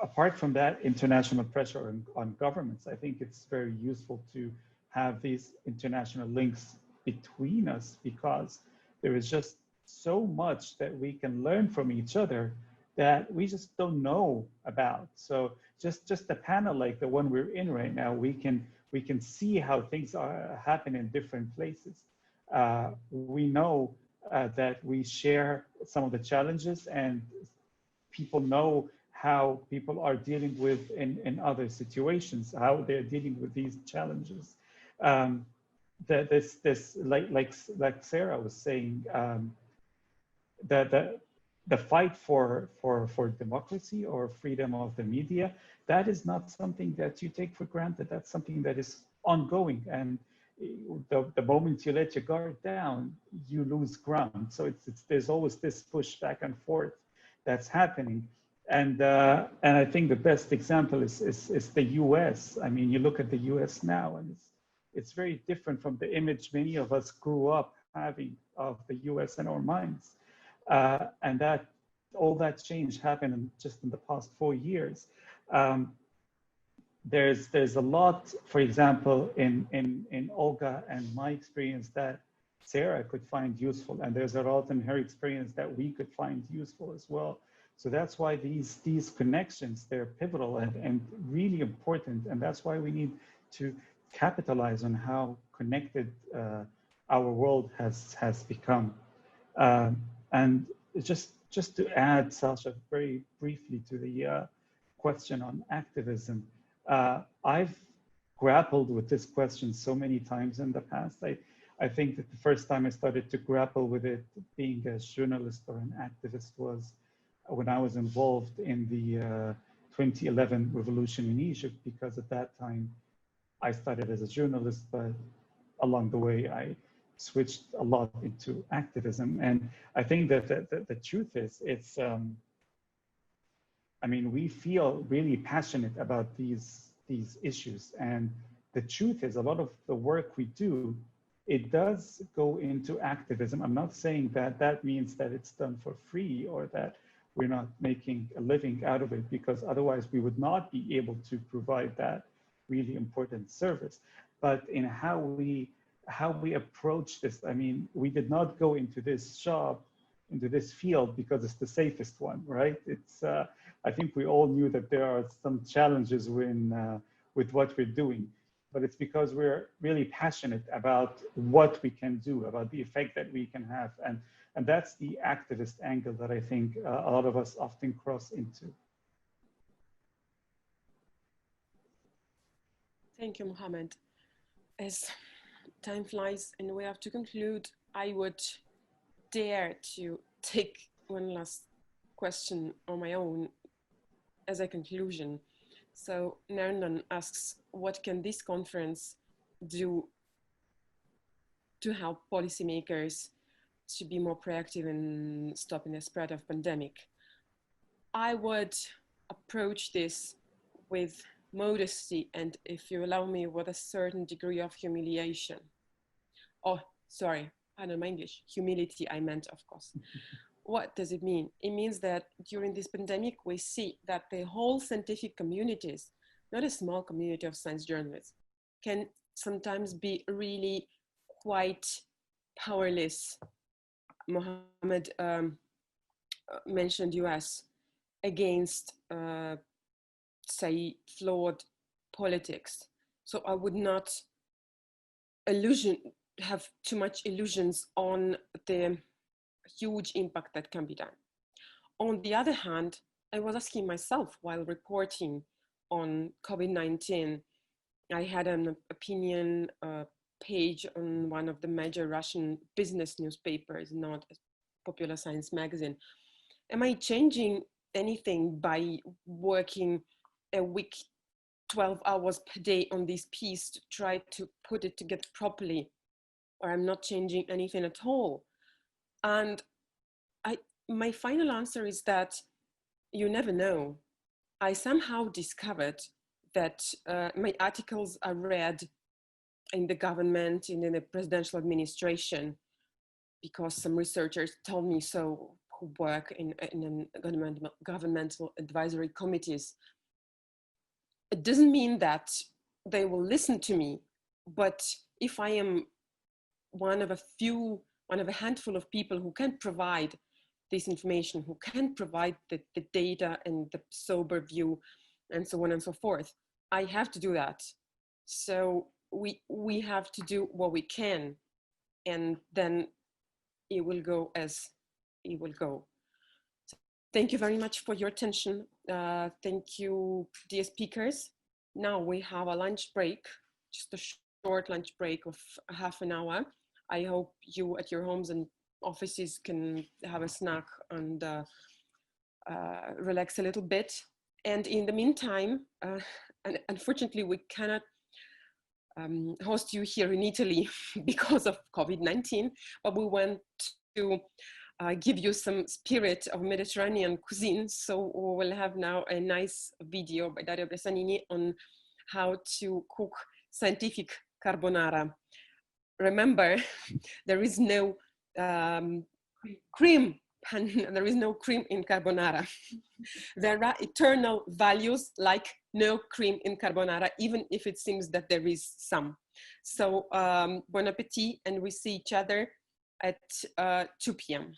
apart from that international pressure on governments, I think it's very useful to have these international links between us, because there is just so much that we can learn from each other that we just don't know about. So just a panel like the one we're in right now, we can see how things happen in different places. We know that we share some of the challenges, and people know how people are dealing with in other situations, how they're dealing with these challenges. Like Sarah was saying, the fight for democracy or freedom of the media, that is not something that you take for granted. That's something that is ongoing, and the moment you let your guard down, you lose ground. So there's always this push back and forth that's happening. And I think the best example is the US. I mean, you look at the US now, and it's very different from the image many of us grew up having of the US in our minds. And all that change happened just in the past 4 years. There's a lot, for example, in Olga and my experience that Sarah could find useful, and there's a lot in her experience that we could find useful as well. So that's why these connections, they're pivotal and really important, and that's why we need to capitalize on how connected our world has become. And just to add, Sasha, very briefly to the question on activism, I've grappled with this question so many times in the past. I think that the first time I started to grapple with it, being a journalist or an activist, was when I was involved in the 2011 revolution in Egypt, because at that time I started as a journalist, but along the way I switched a lot into activism. And I think that the truth is, it's, I mean, we feel really passionate about these issues. And the truth is, a lot of the work we do, it does go into activism. I'm not saying that that means that it's done for free or that we're not making a living out of it, because otherwise we would not be able to provide that really important service. But in how we approach this, I mean, we did not go into this job, into this field because it's the safest one, right? It's, I think we all knew that there are some challenges with what we're doing, but it's because we're really passionate about what we can do, about the effect that we can have. And that's the activist angle that I think a lot of us often cross into. Thank you, Mohammed. As time flies and we have to conclude, I would dare to take one last question on my own as a conclusion. So Nernan asks, what can this conference do to help policymakers to be more proactive in stopping the spread of pandemic? I would approach this with modesty and, if you allow me, with a certain degree of humiliation. Oh, sorry, I don't know my English. Humility, I meant, of course. What does it mean? It means that during this pandemic, we see that the whole scientific communities, not a small community of science journalists, can sometimes be really quite powerless. Mohammed mentioned US against, say, flawed politics. So I would not have too much illusions on the huge impact that can be done. On the other hand, I was asking myself while reporting on COVID-19, I had an opinion page on one of the major Russian business newspapers, not a popular science magazine. Am I changing anything by working a week, 12 hours per day on this piece to try to put it together properly, or I'm not changing anything at all? And my final answer is that you never know. I somehow discovered that my articles are read in the government, in the presidential administration, because some researchers told me so, who work in governmental advisory committees. It doesn't mean that they will listen to me, but if I am one of a handful of people who can provide this information, who can provide the data and the sober view and so on and so forth, I have to do that. So we have to do what we can, and then it will go as it will go. So thank you very much for your attention. Thank you, dear speakers. Now we have a lunch break, just a short lunch break of half an hour. I hope you at your homes and offices can have a snack and relax a little bit. And in the meantime, and unfortunately we cannot host you here in Italy because of COVID-19, but we want to give you some spirit of Mediterranean cuisine. So we will have now a nice video by Dario Bressanini on how to cook scientific carbonara. Remember, there is no cream, and there is no cream in carbonara. There are eternal values like no cream in carbonara, even if it seems that there is some. So bon appetit, and we see each other at 2 p.m.